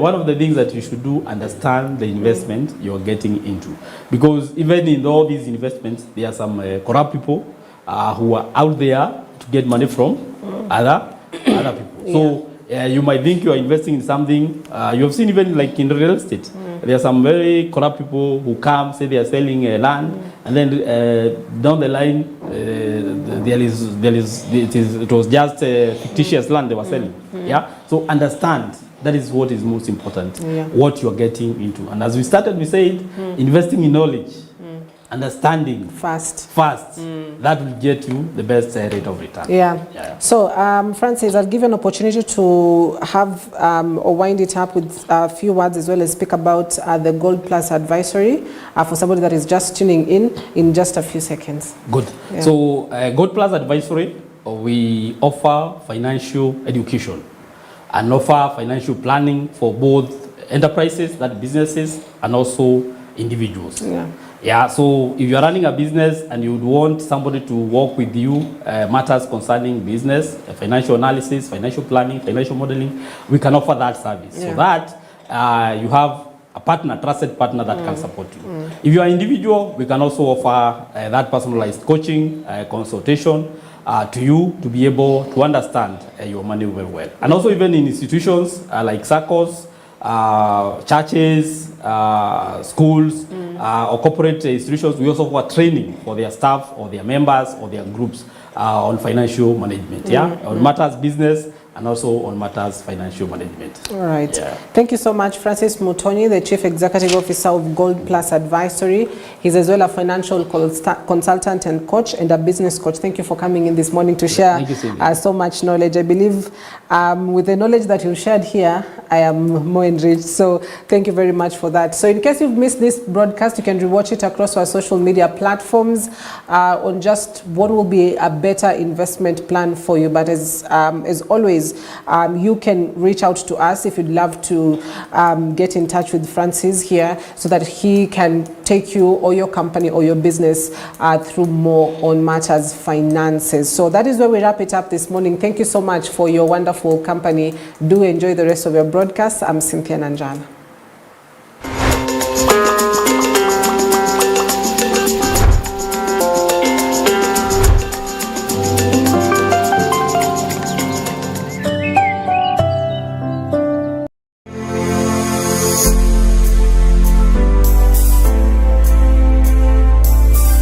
one of the things that you should do, understand the investment you're getting into. Because even in all these investments, there are some corrupt people who are out there to get money from other people. So you might think you are investing in something. You have seen even like in real estate. There are some very corrupt people who come, say they are selling land, and then down the line, it was just fictitious land they were selling. Yeah. So understand. That is what is most important, what you are getting into. And as we started, we said, investing in knowledge, understanding fast, that will get you the best rate of return. Yeah. So, Francis, I'll give you an opportunity to have or wind it up with a few words as well as speak about the Gold Plus advisory for somebody that is just tuning in just a few seconds. Good. Yeah. So, Gold Plus advisory, we offer financial education and offer financial planning for both enterprises, that businesses, and also individuals. Yeah, so if you're running a business and you would want somebody to work with you, matters concerning business, financial analysis, financial planning, financial modeling, we can offer that service. So that you have a partner, trusted partner that can support you. If you are an individual, we can also offer that personalized coaching, consultation, to you to be able to understand your money very well. And also even in institutions like circles, churches, schools, or corporate institutions, we also offer training for their staff or their members or their groups on financial management, on matters business and also on matters financial management. All right. Thank you so much, Francis Mutonyi, the Chief Executive Officer of Gold Plus Advisory. He's as well a financial consultant and coach and a business coach. Thank you for coming in this morning to share so much knowledge. I believe with the knowledge that you shared here, I am more enriched. So thank you very much for that. So in case you've missed this broadcast, you can rewatch it across our social media platforms on just what will be a better investment plan for you. But as always, you can reach out to us if you'd love to get in touch with Francis here so that he can take you or your company or your business through more on matters finances. So that is where we wrap it up this morning. Thank you so much for your wonderful company. Do enjoy the rest of your broadcast. I'm Cynthia Nanjala.